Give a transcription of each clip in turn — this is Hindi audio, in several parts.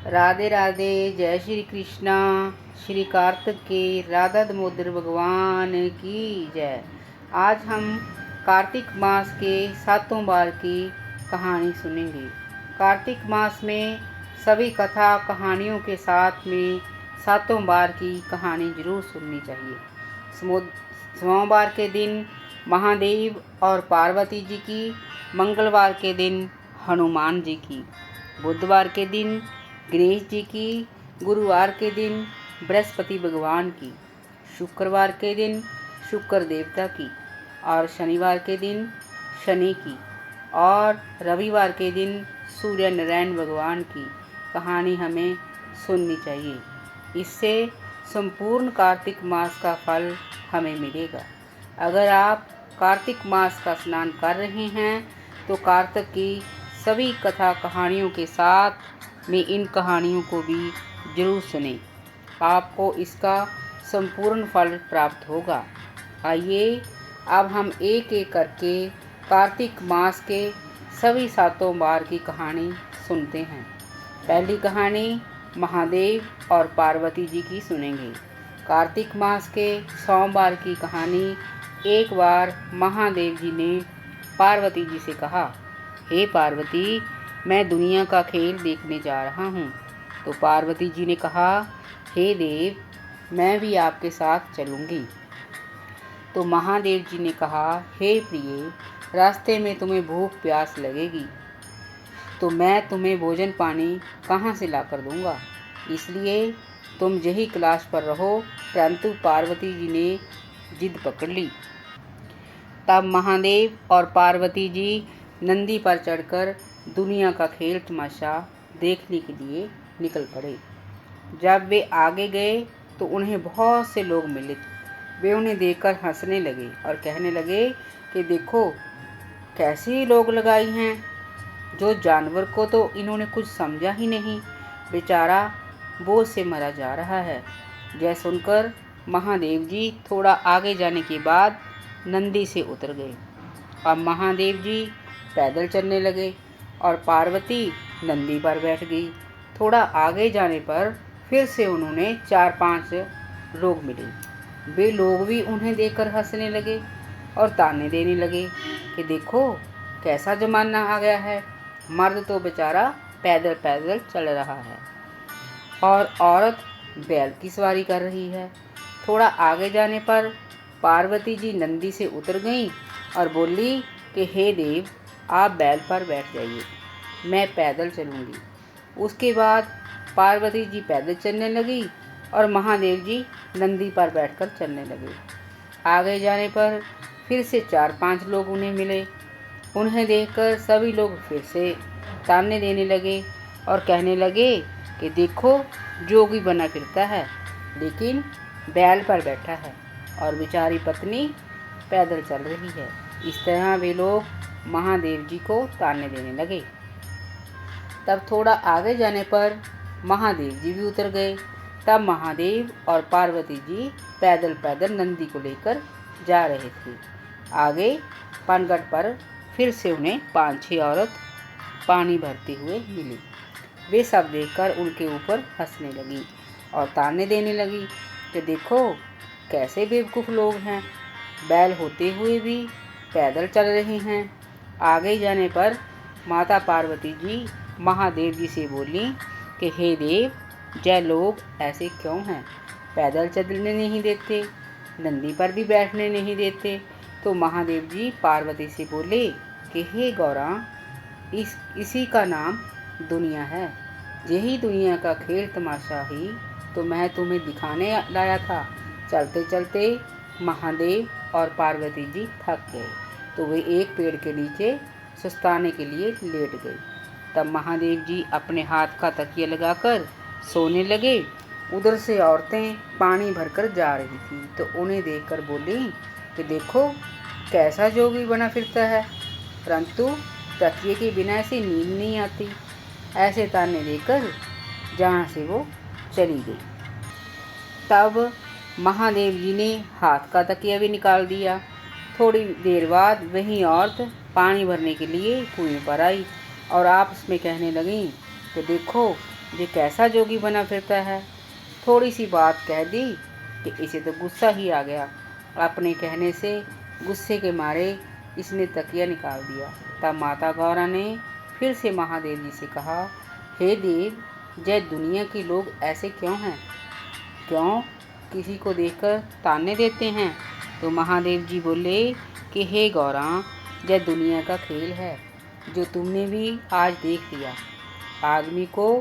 राधे राधे। जय श्री कृष्णा। श्री कार्तिक के राधा दामोदर भगवान की जय। आज हम कार्तिक मास के सातों बार की कहानी सुनेंगे। कार्तिक मास में सभी कथा कहानियों के साथ में सातों बार की कहानी जरूर सुननी चाहिए। सोमवार के दिन महादेव और पार्वती जी की, मंगलवार के दिन हनुमान जी की, बुधवार के दिन गणेश जी की, गुरुवार के दिन बृहस्पति भगवान की, शुक्रवार के दिन शुक्र देवता की और शनिवार के दिन शनि की और रविवार के दिन सूर्य नारायण भगवान की कहानी हमें सुननी चाहिए। इससे संपूर्ण कार्तिक मास का फल हमें मिलेगा। अगर आप कार्तिक मास का स्नान कर रहे हैं तो कार्तिक की सभी कथा कहानियों के साथ में इन कहानियों को भी जरूर सुनें। आपको इसका संपूर्ण फल प्राप्त होगा। आइए अब हम एक एक करके कार्तिक मास के सभी सातों बार की कहानी सुनते हैं। पहली कहानी महादेव और पार्वती जी की सुनेंगे। कार्तिक मास के सोमवार की कहानी। एक बार महादेव जी ने पार्वती जी से कहा, हे पार्वती, मैं दुनिया का खेल देखने जा रहा हूँ। तो पार्वती जी ने कहा, हे देव, मैं भी आपके साथ चलूँगी। तो महादेव जी ने कहा, हे प्रिय, रास्ते में तुम्हें भूख प्यास लगेगी तो मैं तुम्हें भोजन पानी कहाँ से ला कर दूँगा, इसलिए तुम यही क्लास पर रहो। परंतु पार्वती जी ने जिद पकड़ ली। तब महादेव और पार्वती जी नंदी पर चढ़कर दुनिया का खेल तमाशा देखने के लिए निकल पड़े। जब वे आगे गए तो उन्हें बहुत से लोग मिले। वे उन्हें देखकर हंसने लगे और कहने लगे कि देखो कैसी लोग लगाई हैं, जो जानवर को तो इन्होंने कुछ समझा ही नहीं, बेचारा बोझ से मरा जा रहा है। यह सुनकर महादेव जी थोड़ा आगे जाने के बाद नंदी से उतर गए। अब महादेव जी पैदल चलने लगे और पार्वती नंदी पर बैठ गई। थोड़ा आगे जाने पर फिर से उन्होंने 4-5 लोग मिले। वे लोग भी उन्हें देखकर हंसने लगे और ताने देने लगे कि देखो कैसा जमाना आ गया है, मर्द तो बेचारा पैदल पैदल चल रहा है और औरत बैल की सवारी कर रही है। थोड़ा आगे जाने पर पार्वती जी नंदी से उतर गईं और बोली कि हे देव, आप बैल पर बैठ जाइए, मैं पैदल चलूँगी। उसके बाद पार्वती जी पैदल चलने लगी और महादेव जी नंदी पर बैठकर चलने लगे। आगे जाने पर फिर से 4-5 लोग उन्हें मिले। उन्हें देखकर सभी लोग फिर से ताने देने लगे और कहने लगे कि देखो जोगी बना फिरता है लेकिन बैल पर बैठा है और बेचारी पत्नी पैदल चल रही है। इस तरह वे लोग महादेव जी को ताने देने लगे। तब थोड़ा आगे जाने पर महादेव जी भी उतर गए। तब महादेव और पार्वती जी पैदल पैदल नंदी को लेकर जा रहे थे। आगे पनघट पर फिर से उन्हें 5-6 औरत पानी भरते हुए मिली। वे सब देखकर उनके ऊपर हंसने लगी और ताने देने लगी कि देखो कैसे बेवकूफ़ लोग हैं, बैल होते हुए भी पैदल चल रहे हैं। आगे जाने पर माता पार्वती जी महादेव जी से बोली कि हे देव, जय लोग ऐसे क्यों हैं, पैदल चलने नहीं देते, नंदी पर भी बैठने नहीं देते। तो महादेव जी पार्वती से बोले कि हे गौरा, इसी का नाम दुनिया है, यही दुनिया का खेल तमाशा ही तो मैं तुम्हें दिखाने लाया था। चलते चलते महादेव और पार्वती जी थक गए तो वे एक पेड़ के नीचे सुस्ताने के लिए लेट गए। तब महादेव जी अपने हाथ का तकिया लगाकर सोने लगे। उधर से औरतें पानी भरकर जा रही थी तो उन्हें देखकर बोली कि देखो कैसा जोगी बना फिरता है, परंतु तकिए के बिना ऐसी नींद नहीं आती। ऐसे ताने देकर जहाँ से वो चली गई। तब महादेव जी ने हाथ का तकिया भी निकाल दिया। थोड़ी देर बाद वही औरत पानी भरने के लिए कुएं पर आई और आपस में कहने लगी कि देखो ये कैसा जोगी बना फिरता है। थोड़ी सी बात कह दी कि इसे तो गुस्सा ही आ गया। अपने कहने से गुस्से के मारे इसने तकिया निकाल दिया। तब माता गौरा ने फिर से महादेव जी से कहा, हे देव, जय दुनिया के लोग ऐसे क्यों हैं? क्यों किसी को देखकर ताने देते हैं? तो महादेव जी बोले कि हे गौरा, यह दुनिया का खेल है जो तुमने भी आज देख लिया। आदमी को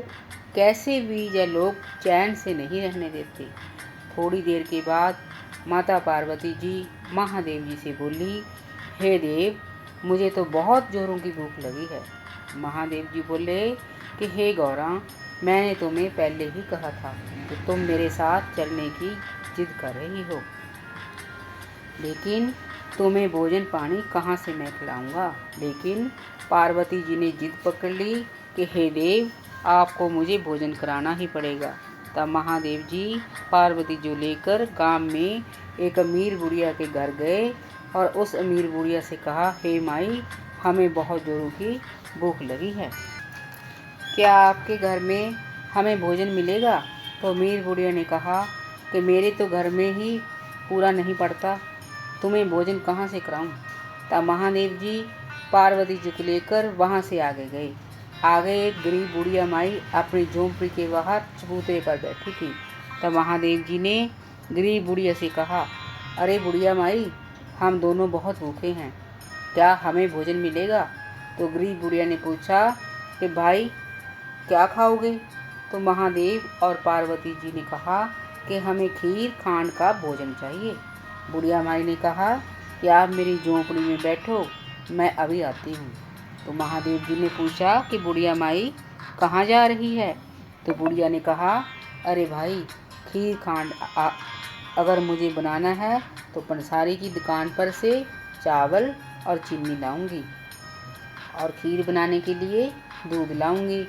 कैसे भी यह लोग चैन से नहीं रहने देते। थोड़ी देर के बाद माता पार्वती जी महादेव जी से बोली, हे देव, मुझे तो बहुत जोरों की भूख लगी है। महादेव जी बोले कि हे गौरा, मैंने तुम्हें पहले ही कहा था कि तुम मेरे साथ चलने की जिद कर रही हो, लेकिन तुम्हें भोजन पानी कहाँ से मैं खिलाऊंगा। लेकिन पार्वती जी ने जिद पकड़ ली कि हे देव, आपको मुझे भोजन कराना ही पड़ेगा। तब महादेव जी पार्वती जी लेकर गांव में एक अमीर बुढ़िया के घर गए और उस अमीर बुढ़िया से कहा, हे माई, हमें बहुत जोरों की भूख लगी है, क्या आपके घर में हमें भोजन मिलेगा? तो अमीर बुढ़िया ने कहा कि मेरे तो घर में ही पूरा नहीं पड़ता, तुम्हें भोजन कहाँ से कराऊं। तब महादेव जी पार्वती जी को लेकर वहाँ से आगे गए। आगे एक गरीब बुढ़िया माई अपनी झोंपड़ी के बाहर चबूतरे पर बैठी थी। तब महादेव जी ने गरीब बुढ़िया से कहा, अरे बुढ़िया माई, हम दोनों बहुत भूखे हैं, क्या हमें भोजन मिलेगा? तो गरीब बुढ़िया ने पूछा कि भाई, क्या खाओगे? तो महादेव और पार्वती जी ने कहा कि हमें खीर खांड का भोजन चाहिए। बुढ़िया माई ने कहा कि आप मेरी झोंपड़ी में बैठो, मैं अभी आती हूँ। तो महादेव जी ने पूछा कि बुढ़िया माई कहाँ जा रही है? तो बुढ़िया ने कहा, अरे भाई, खीर खांड अगर मुझे बनाना है तो पंसारी की दुकान पर से चावल और चीनी लाऊंगी और खीर बनाने के लिए दूध लाऊंगी।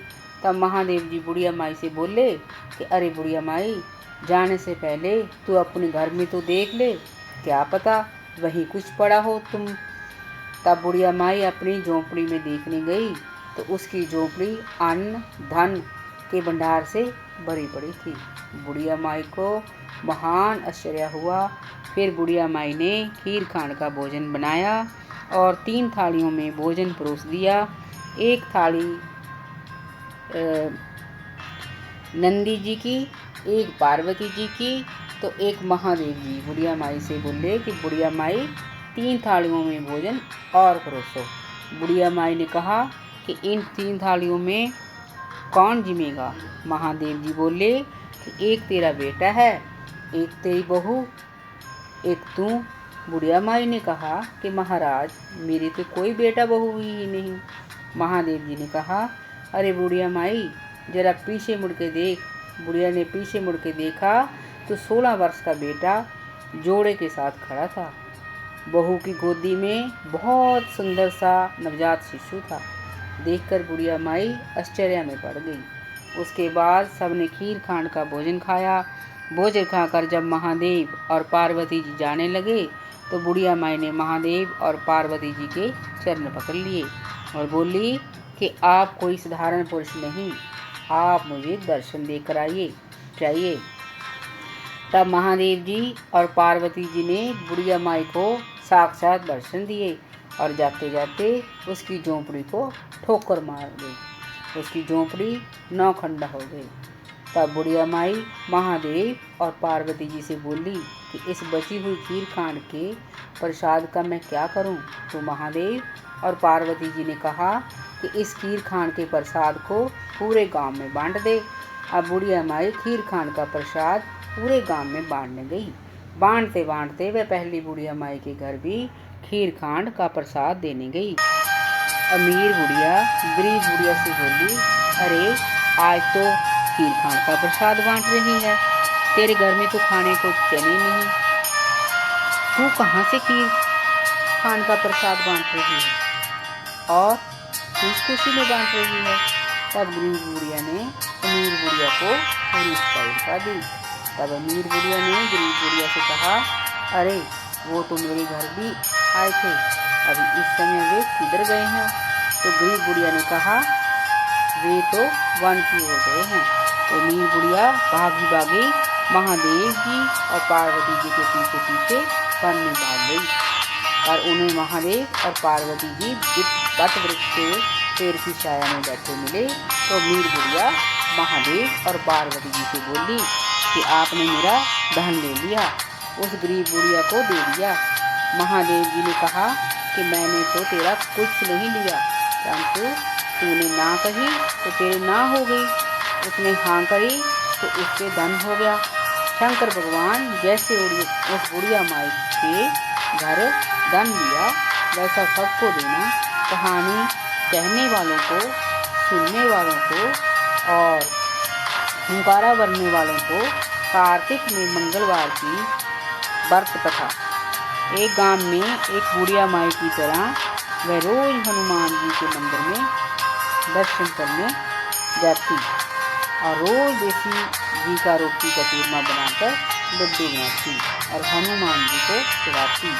तब महादेव जी बुढ़िया माई से बोले कि अरे बुढ़िया माई, जाने से पहले तू अपने घर में तो देख ले, क्या पता वहीं कुछ पड़ा हो तुम। तब बुढ़िया माई अपनी झोंपड़ी में देखने गई तो उसकी झोंपड़ी अन्न धन के भंडार से भरी पड़ी थी। बुढ़िया माई को महान आश्चर्य हुआ। फिर बुढ़िया माई ने खीर खांड का भोजन बनाया और 3 थालियों में भोजन परोस दिया। एक थाली नंदी जी की, एक पार्वती जी की, तो एक महादेव जी। बुढ़िया माई से बोले कि बुढ़िया माई, 3 थालियों में भोजन और परोसो। बुढ़िया माई ने कहा कि इन 3 थालियों में कौन जिमेगा? महादेव जी बोले कि एक तेरा बेटा है, एक तेरी बहू, एक तू। बुढ़िया माई ने कहा कि महाराज, मेरी तो कोई बेटा बहू ही नहीं। महादेव जी ने कहा, अरे बुढ़िया माई, जरा पीछे मुड़ के देख। बुढ़िया ने पीछे मुड़ के देखा तो 16 वर्ष का बेटा जोड़े के साथ खड़ा था। बहू की गोदी में बहुत सुंदर सा नवजात शिशु था। देखकर बुढ़िया माई आश्चर्य में पड़ गई। उसके बाद सबने खीर खांड का भोजन खाया। भोजन खाकर जब महादेव और पार्वती जी जाने लगे तो बुढ़िया माई ने महादेव और पार्वती जी के चरण पकड़ लिए और बोली कि आप कोई साधारण पुरुष नहीं, आप मुझे दर्शन देकर आइए चाहिए। तब महादेव जी और पार्वती जी ने बुढ़िया माई को साक्षात दर्शन दिए और जाते जाते उसकी झोंपड़ी को ठोकर मार गई। उसकी झोंपड़ी 9 खंडा हो गई। तब बुढ़िया माई महादेव और पार्वती जी से बोली कि इस बची हुई खीर खांड के प्रसाद का मैं क्या करूं? तो महादेव और पार्वती जी ने कहा कि इस खीर खांड के प्रसाद को पूरे गांव में बांट दे। अब बुढ़िया माई खीर खांड का प्रसाद पूरे गांव में बांटने गई। बांटते बांटते वह पहली बुढ़िया माई के घर भी खीर खांड का प्रसाद देने गई। अमीर बुढ़िया गरीब बुढ़िया से बोली, अरे आज तो खीर खांड का प्रसाद बांट रही है, तेरे घर में तो खाने को चने नहीं, तू कहाँ से खीर खांड का प्रसाद बांट रही है और खुशी में बांट रही है। तब गरीब बुढ़िया ने अमीर बुढ़िया को पूरी उत्तर दी। तब अमीर बुढ़िया ने गरीब बुढ़िया से कहा, अरे वो तो मेरे घर भी आए थे, अभी इस समय वे किधर गए हैं? तो गरीब बुढ़िया ने कहा, वे तो वन की ओर गए हैं। तो मीर बुढ़िया भागी भागी महादेव जी और पार्वती जी के पीछे पीछे वन में भाग गई। और उन्हें महादेव और पार्वती जी वट वृक्ष के पेड़ की छाया में बैठे मिले। तो मीर बुढ़िया महादेव और पार्वती जी से बोली कि आपने मेरा धन ले लिया, उस गरीब बुढ़िया को दे दिया। महादेव जी ने कहा कि मैंने तो तेरा कुछ नहीं लिया, परंतु तूने ना कही तो तेरी ना हो गई, उसने हाँ करी तो उसके धन हो गया। शंकर भगवान जैसे उस बुढ़िया माई के घर धन दिया वैसा सबको देना। कहानी कहने वालों को, सुनने वालों को और हुंकारा भरने वालों को कार्तिक में मंगलवार की व्रत कथा। एक गांव में एक बुढ़िया माई की तरह वह रोज हनुमान जी के मंदिर में दर्शन करने जाती और रोज देसी घी का रोटी का चूरमा बनाकर लड्डू बनाती और हनुमान जी को खिलाती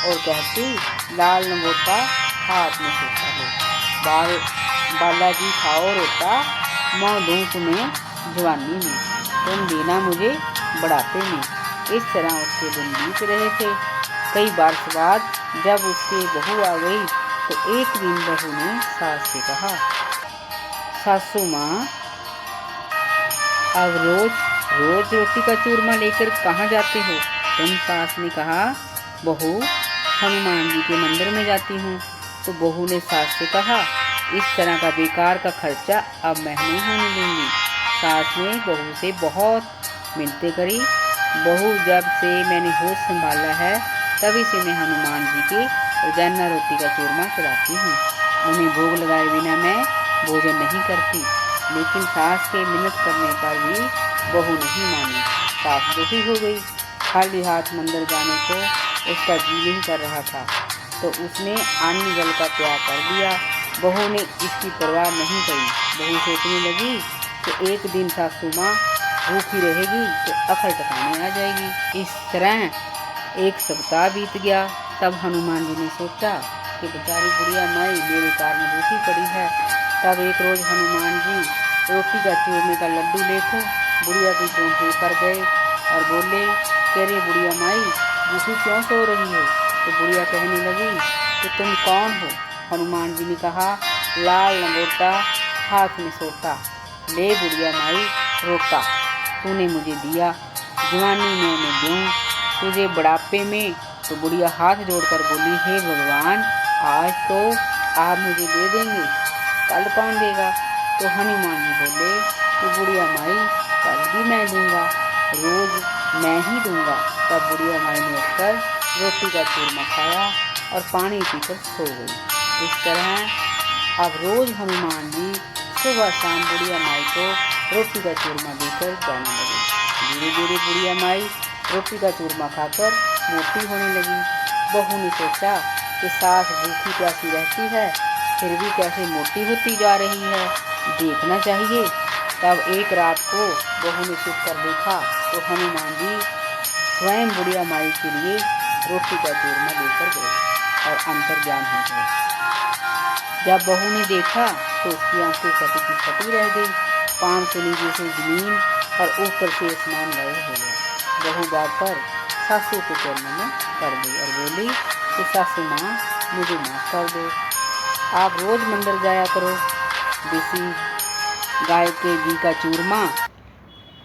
और कहती लाल लंगोटा हाथ में सोता हो, बालाजी खाओ रोटा, मैं दूँ तुम्हें जवानी में, तुम देना मुझे बढ़ापे में। इस तरह उसके दिन बीत रहे थे। कई वर्ष बाद जब उसकी बहू आ गई तो एक दिन बहू ने सास से कहा, सासू माँ अब रोज रोज रोटी का चूरमा लेकर कहाँ जाते हो? तुम सास ने कहा, बहू हनुमान जी के मंदिर में जाती हूँ। तो बहू ने सास से कहा, इस तरह का बेकार का खर्चा अब मैं नहीं होने दूंगी। सास ने बहू से बहुत मिन्नतें करी। बहू जब से मैंने होश संभाला है तभी से मैं हनुमान जी के रोजाना रोटी का चूरमा खिलाती हूँ। उन्हें भोग लगाए बिना मैं भोजन नहीं करती। लेकिन सास के मिन्नत करने पर भी बहू नहीं मानी। सास दुखी हो गई। खाली हाथ मंदिर जाने को उसका जी नहीं कर रहा था तो उसने अन्न जल का त्याग कर दिया। बहू ने इसकी परवाह नहीं करी। बहू सोचने लगी कि एक दिन सासू माँ भूखी रहेगी तो अकल टकाने आ जाएगी। इस तरह एक सप्ताह बीत गया। तब हनुमान जी ने सोचा कि बेचारी बुढ़िया माई मेरे कारण भूखी पड़ी है। तब एक रोज हनुमान जी रोटी का चूरमे का लड्डू लेकर बुढ़िया की चौंकी पर गए और बोले, तेरे बुढ़िया माई भूखी क्यों सो रही हो? तो बुढ़िया कहने लगी कि तुम कौन हो? हनुमान जी ने कहा, लाल लंगोटा हाथ में सोटा, ले बुढ़िया माई रोटा, तूने मुझे दिया, जवानी में मैं दूँ तुझे बुढ़ापे में। तो बुढ़िया हाथ जोड़कर बोली, हे भगवान, आज तो आप मुझे दे देंगे, कल कौन देगा? तो हनुमान जी बोले कि बुढ़िया माई कल भी मैं दूंगा, रोज मैं ही दूंगा। तब बुढ़िया माई ने उठकर रोटी का चूरमा खाया और पानी पीकर सो गई। इस तरह अब रोज हनुमान जी सुबह शाम बुढ़िया माई को रोटी का चूरमा देकर जाने लगे। धीरे धीरे बुढ़िया माई रोटी का चूरमा खाकर मोटी होने लगी। बहू ने सोचा कि सास भूखी प्यासी रहती है फिर भी कैसे मोटी होती जा रही है, देखना चाहिए। तब एक रात को बहू ने छुप कर देखा तो हनुमान जी स्वयं बुढ़िया माई के लिए रोटी का चूरमा लेकर गए और अंतर्ज्ञान हो गए। जब बहू ने देखा तो उसकी आंखें फटी की फटी रह गई। पाँव से नीचे से जमीन और ऊपर से आसमान गायब हो गया। बहू भागकर सासू के चरणों में पड़ गई और बोली कि सासू माँ मुझे माफ़ कर दो, आप रोज मंदिर जाया करो, देसी गाय के घी का चूरमा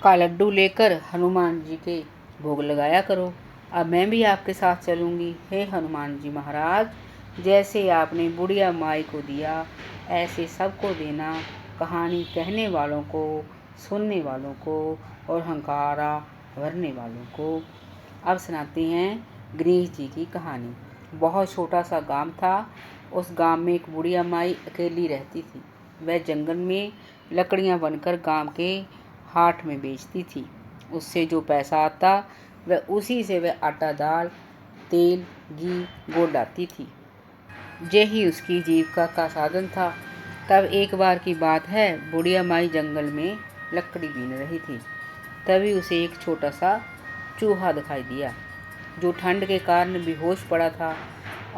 का लड्डू लेकर हनुमान जी के भोग लगाया करो। अब मैं भी आपके साथ चलूँगी। हे हनुमान जी महाराज, जैसे आपने बुढ़िया माई को दिया ऐसे सबको देना। कहानी कहने वालों को, सुनने वालों को और हंकारा भरने वालों को। अब सुनाते हैं गणेश जी की कहानी। बहुत छोटा सा गांव था। उस गांव में एक बुढ़िया माई अकेली रहती थी। वह जंगल में लकड़ियां बनकर गांव के हाट में बेचती थी। उससे जो पैसा आता वह उसी से वह आटा दाल तेल घी गुड़ लाती थी। यही उसकी जीविका का साधन था। तब एक बार की बात है, बुढ़िया माई जंगल में लकड़ी बीन रही थी। तभी उसे एक छोटा सा चूहा दिखाई दिया जो ठंड के कारण बेहोश पड़ा था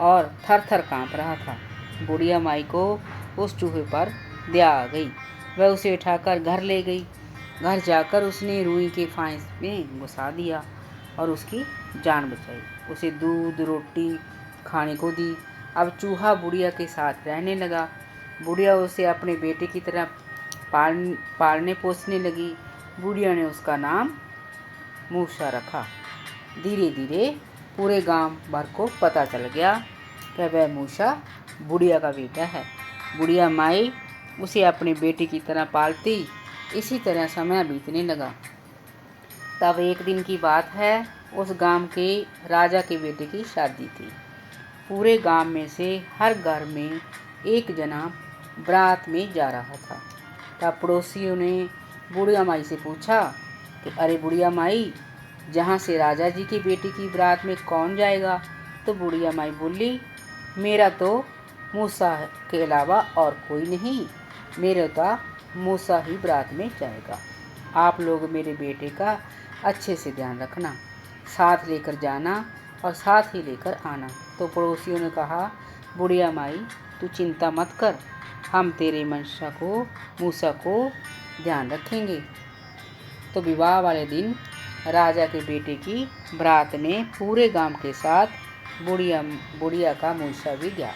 और थर थर काँप रहा था। बुढ़िया माई को उस चूहे पर दया आ गई। वह उसे उठाकर घर ले गई। घर जाकर उसने रुई के फांस में घुसा दिया और उसकी जान बचाई। उसे दूध रोटी खाने को दी। अब चूहा बुढ़िया के साथ रहने लगा। बुढ़िया उसे अपने बेटे की तरह पालने पोसने लगी। बुढ़िया ने उसका नाम मूसा रखा। धीरे धीरे पूरे गांव भर को पता चल गया कि वह मूसा बुढ़िया का बेटा है। बुढ़िया माई उसे अपने बेटे की तरह पालती। इसी तरह समय बीतने लगा। तब एक दिन की बात है, उस गांव के राजा के बेटे की शादी थी। पूरे गांव में से हर घर में एक जना बारात में जा रहा था। तब पड़ोसियों ने बुढ़िया माई से पूछा कि अरे बुढ़िया माई, जहाँ से राजा जी की बेटी की बारात में कौन जाएगा? तो बुढ़िया माई बोली, मेरा तो मूसा के अलावा और कोई नहीं, मेरा तो मूसा ही बारात में जाएगा। आप लोग मेरे बेटे का अच्छे से ध्यान रखना, साथ लेकर जाना और साथ ही लेकर आना। तो पड़ोसियों ने कहा, बुढ़िया माई तू चिंता मत कर, हम तेरे मंशा को मूसा को ध्यान रखेंगे। तो विवाह वाले दिन राजा के बेटे की बारात में पूरे गांव के साथ बुढ़िया का मूसा भी गया।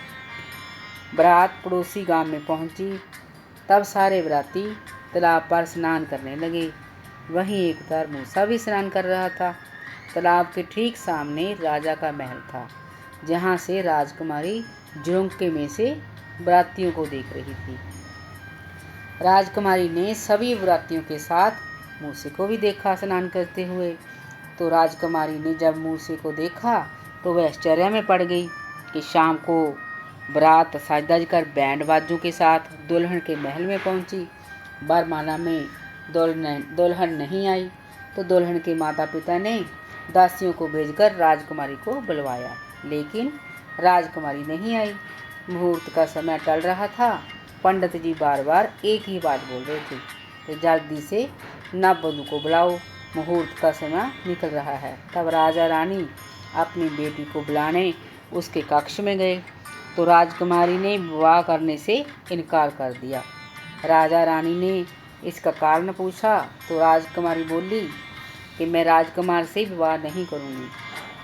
बारात पड़ोसी गांव में पहुंची। तब सारे बाराती तालाब पर स्नान करने लगे। वहीं एक उधर मूसा भी स्नान कर रहा था। तालाब के ठीक सामने राजा का महल था, जहां से राजकुमारी झुरंके में से बारातियों को देख रही थी। राजकुमारी ने सभी बारातियों के साथ मूसे को भी देखा स्नान करते हुए। तो राजकुमारी ने जब मूसे को देखा तो वह आश्चर्य में पड़ गई कि शाम को बारात सज धज कर बैंड बाजों के साथ दुल्हन के महल में पहुंची। बरमाला में दुल्हन नहीं आई तो दुल्हन के माता पिता ने दासियों को भेजकर राजकुमारी को बुलवाया, लेकिन राजकुमारी नहीं आई। मुहूर्त का समय टल रहा था। पंडित जी बार बार एक ही बात बोल रहे थे कि जल्दी से नववधू को बुलाओ, मुहूर्त का समय निकल रहा है। तब राजा रानी अपनी बेटी को बुलाने उसके कक्ष में गए तो राजकुमारी ने विवाह करने से इनकार कर दिया। राजा रानी ने इसका कारण पूछा तो राजकुमारी बोली कि मैं राजकुमार से विवाह नहीं करूँगी।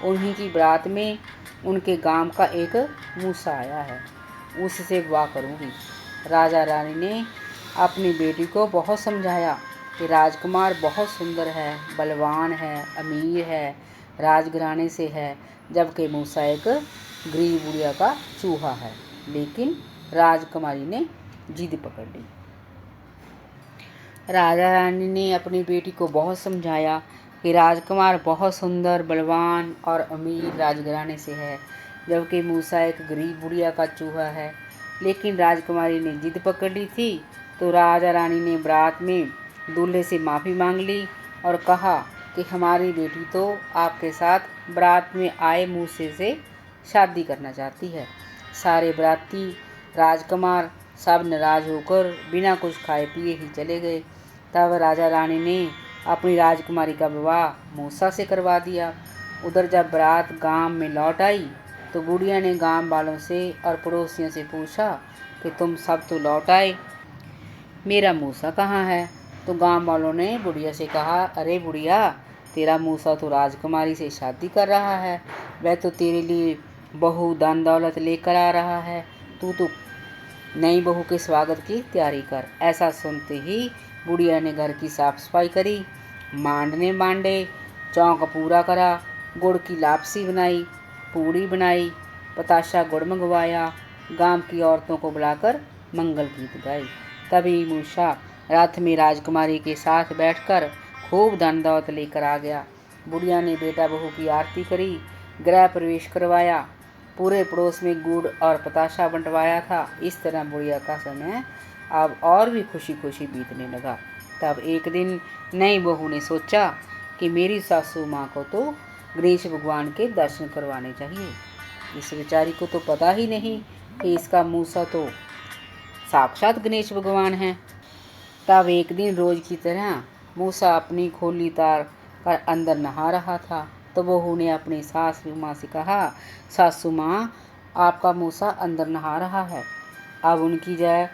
उन्हीं की बारात में उनके गांव का एक मूसा आया है, उससे विवाह करूँगी। राजा रानी ने अपनी बेटी को बहुत समझाया कि राजकुमार बहुत सुंदर है, बलवान है, अमीर है, राजघराने से है, जबकि मूसा एक गरीब बुढ़िया का चूहा है। लेकिन राजकुमारी ने जिद पकड़ ली। राजा रानी ने अपनी बेटी को बहुत समझाया कि राजकुमार बहुत सुंदर, बलवान और अमीर राजघराने से है, जबकि मूसा एक गरीब बुढ़िया का चूहा है। लेकिन राजकुमारी ने जिद पकड़ ली थी। तो राजा रानी ने बारात में दूल्हे से माफ़ी मांग ली और कहा कि हमारी बेटी तो आपके साथ बारात में आए मूसे से शादी करना चाहती है। सारे बाराती राजकुमार सब नाराज होकर बिना कुछ खाए पिए ही चले गए। तब राजा रानी ने अपनी राजकुमारी का विवाह मूसा से करवा दिया। उधर जब बारात गांव में लौट आई तो बुढ़िया ने गांव वालों से और पड़ोसियों से पूछा कि तुम सब तो लौट आए, मेरा मूसा कहाँ है? तो गांव वालों ने बुढ़िया से कहा, अरे बुढ़िया, तेरा मूसा तो राजकुमारी से शादी कर रहा है, वह तो तेरे लिए बहू धन दौलत लेकर आ रहा है, तू तो नई बहू के स्वागत की तैयारी कर। ऐसा सुनते ही बुढ़िया ने घर की साफ सफाई करी, मांडने बांधे, चौंका पूरा करा, गुड़ की लापसी बनाई, पूड़ी बनाई, पताशा गुड़ मंगवाया, गांव की औरतों को बुलाकर मंगल गीत गाए। तभी मूसा रथ में राजकुमारी के साथ बैठकर खूब धन दौलत लेकर आ गया। बुढ़िया ने बेटा बहू की आरती करी, गृह प्रवेश करवाया, पूरे पड़ोस में गुड़ और पताशा बंटवाया था। इस तरह बुढ़िया का समय अब और भी खुशी खुशी बीतने लगा। तब एक दिन नई बहू ने सोचा कि मेरी सासू माँ को तो गणेश भगवान के दर्शन करवाने चाहिए। इस बेचारी को तो पता ही नहीं कि इसका मूसा तो साक्षात गणेश भगवान है। तब एक दिन रोज की तरह मूसा अपनी खोली तार कर अंदर नहा रहा था। तो बहू ने अपनी सासू माँ से कहा, सासू माँ, आपका मूसा अंदर नहा रहा है, अब उनकी जय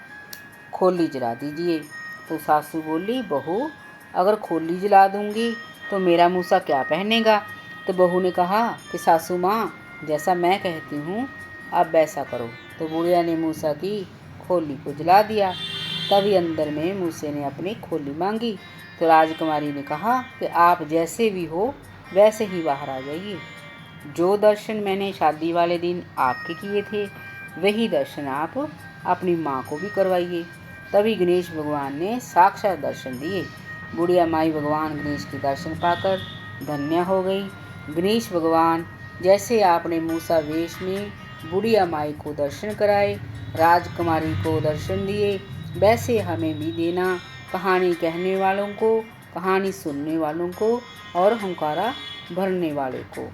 खोली जला दीजिए। तो सासू बोली, बहू अगर खोली जला दूंगी तो मेरा मूसा क्या पहनेगा। तो बहू ने कहा कि सासू माँ, जैसा मैं कहती हूँ आप वैसा करो। तो बुढ़िया ने मूसा की खोली को जला दिया। तभी अंदर में मूसे ने अपनी खोली मांगी। तो राजकुमारी ने कहा कि आप जैसे भी हो वैसे ही बाहर आ जाइए। जो दर्शन मैंने शादी वाले दिन आपके किए थे वही दर्शन आप अपनी माँ को भी करवाइए। तभी गणेश भगवान ने साक्षात दर्शन दिए। बुढ़िया माई भगवान गणेश के दर्शन पाकर धन्य हो गई। गणेश भगवान, जैसे आपने मूसा वेश में बुढ़िया माई को दर्शन कराए, राजकुमारी को दर्शन दिए, वैसे हमें भी देना, कहानी कहने वालों को, कहानी सुनने वालों को और हुंकारा भरने वाले को।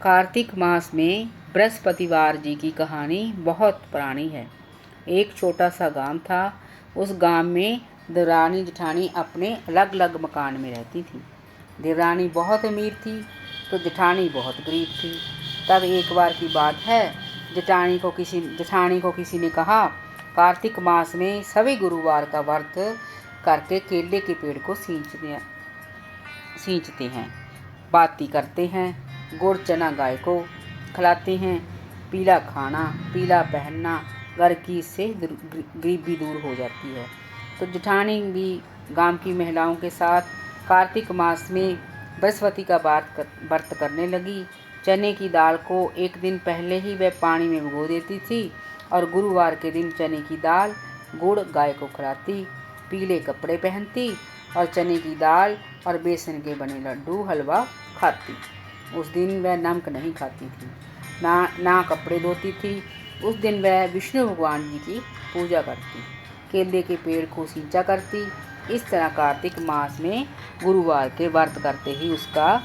कार्तिक मास में बृहस्पतिवार जी की कहानी बहुत पुरानी है। एक छोटा सा गांव था। उस गांव में देवरानी जेठानी अपने अलग अलग मकान में रहती थी। देवरानी बहुत अमीर थी तो जेठानी बहुत गरीब थी। तब एक बार की बात है, जेठानी को किसी ने कहा, कार्तिक मास में सभी गुरुवार का व्रत करके केले के पेड़ को सींचते हैं, बाती करते हैं, गुड़ चना गाय को खिलाते हैं, पीला खाना, पीला पहनना, घर की इससे गरीबी दूर हो जाती है। तो जेठानी भी गांव की महिलाओं के साथ कार्तिक मास में बृहस्पति का व्रत करने लगी। चने की दाल को एक दिन पहले ही वह पानी में भिगो देती थी और गुरुवार के दिन चने की दाल गुड़ गाय को खिलाती, पीले कपड़े पहनती और चने की दाल और बेसन के बने लड्डू हलवा खाती। उस दिन वह नमक नहीं खाती थी, ना कपड़े धोती थी। उस दिन वह विष्णु भगवान जी की पूजा करती, केले के पेड़ को सींचा करती। इस तरह कार्तिक मास में गुरुवार के व्रत करते ही उसका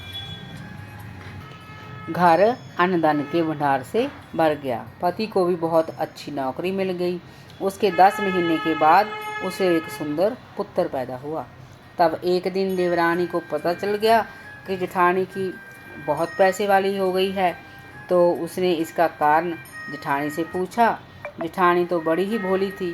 घर अन्नदान के भंडार से भर गया। पति को भी बहुत अच्छी नौकरी मिल गई। उसके 10 महीने के बाद उसे एक सुंदर पुत्र पैदा हुआ। तब एक दिन देवरानी को पता चल गया कि जेठानी की बहुत पैसे वाली हो गई है। तो उसने इसका कारण जेठानी से पूछा। जेठानी तो बड़ी ही भोली थी,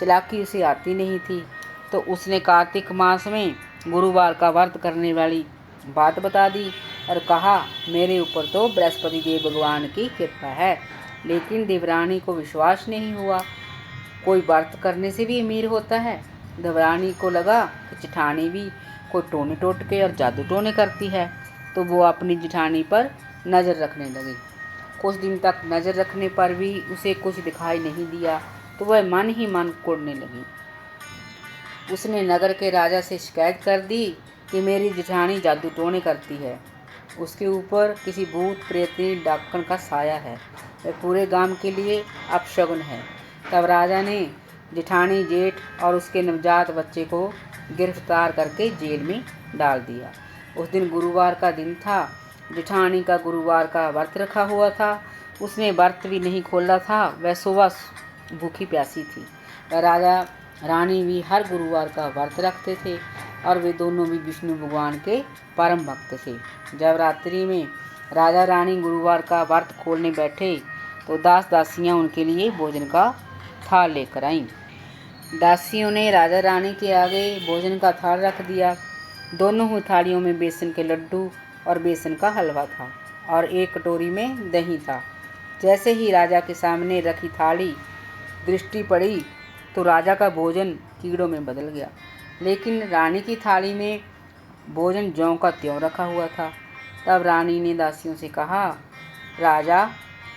चालाकी उसे आती नहीं थी। तो उसने कार्तिक मास में गुरुवार का व्रत करने वाली बात बता दी और कहा, मेरे ऊपर तो बृहस्पति देव भगवान की कृपा है। लेकिन देवरानी को विश्वास नहीं हुआ, कोई व्रत करने से भी अमीर होता है। देवरानी को लगा कि जेठानी भी कोई टोने टोटके और जादू टोने करती है। तो वो अपनी जेठानी पर नज़र रखने लगी। कुछ दिन तक नज़र रखने पर भी उसे कुछ दिखाई नहीं दिया तो वह मन ही मन कुढ़ने लगी। उसने नगर के राजा से शिकायत कर दी कि मेरी जेठानी जादू टोने करती है, उसके ऊपर किसी भूत प्रेतनी डाकण का साया है, वह पूरे गांव के लिए अपशगुन है। तब राजा ने जेठानी, जेठ और उसके नवजात बच्चे को गिरफ्तार करके जेल में डाल दिया। उस दिन गुरुवार का दिन था। जेठानी का गुरुवार का व्रत रखा हुआ था। उसने व्रत भी नहीं खोला था, वह सुबह भूखी प्यासी थी। वह राजा रानी भी हर गुरुवार का व्रत रखते थे और वे दोनों भी विष्णु भगवान के परम भक्त थे। जब रात्रि में राजा रानी गुरुवार का व्रत खोलने बैठे तो दास दासियां उनके लिए भोजन का थाल लेकर आईं। दासियों ने राजा रानी के आगे भोजन का थाल रख दिया। दोनों ही थालियों में बेसन के लड्डू और बेसन का हलवा था और एक कटोरी में दही था। जैसे ही राजा के सामने रखी थाली दृष्टि पड़ी तो राजा का भोजन कीड़ों में बदल गया, लेकिन रानी की थाली में भोजन ज्यों का त्यों रखा हुआ था। तब रानी ने दासियों से कहा, राजा,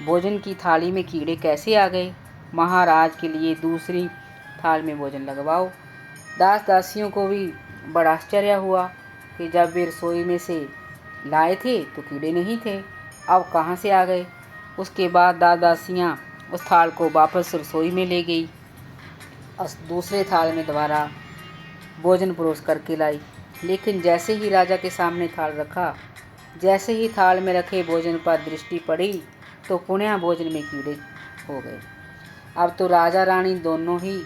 भोजन की थाली में कीड़े कैसे आ गए? महाराज के लिए दूसरी थाल में भोजन लगवाओ। दास दासियों को भी बड़ा आश्चर्य हुआ कि जब वे रसोई में से लाए थे तो कीड़े नहीं थे, अब कहाँ से आ गए। उसके बाद दास दासियाँ उस थाल को वापस रसोई में ले गई और दूसरे थाल में दोबारा भोजन परोस करके लाई। लेकिन जैसे ही राजा के सामने थाल रखा, जैसे ही थाल में रखे भोजन पर दृष्टि पड़ी तो पुनः भोजन में कीड़े हो गए। अब तो राजा रानी दोनों ही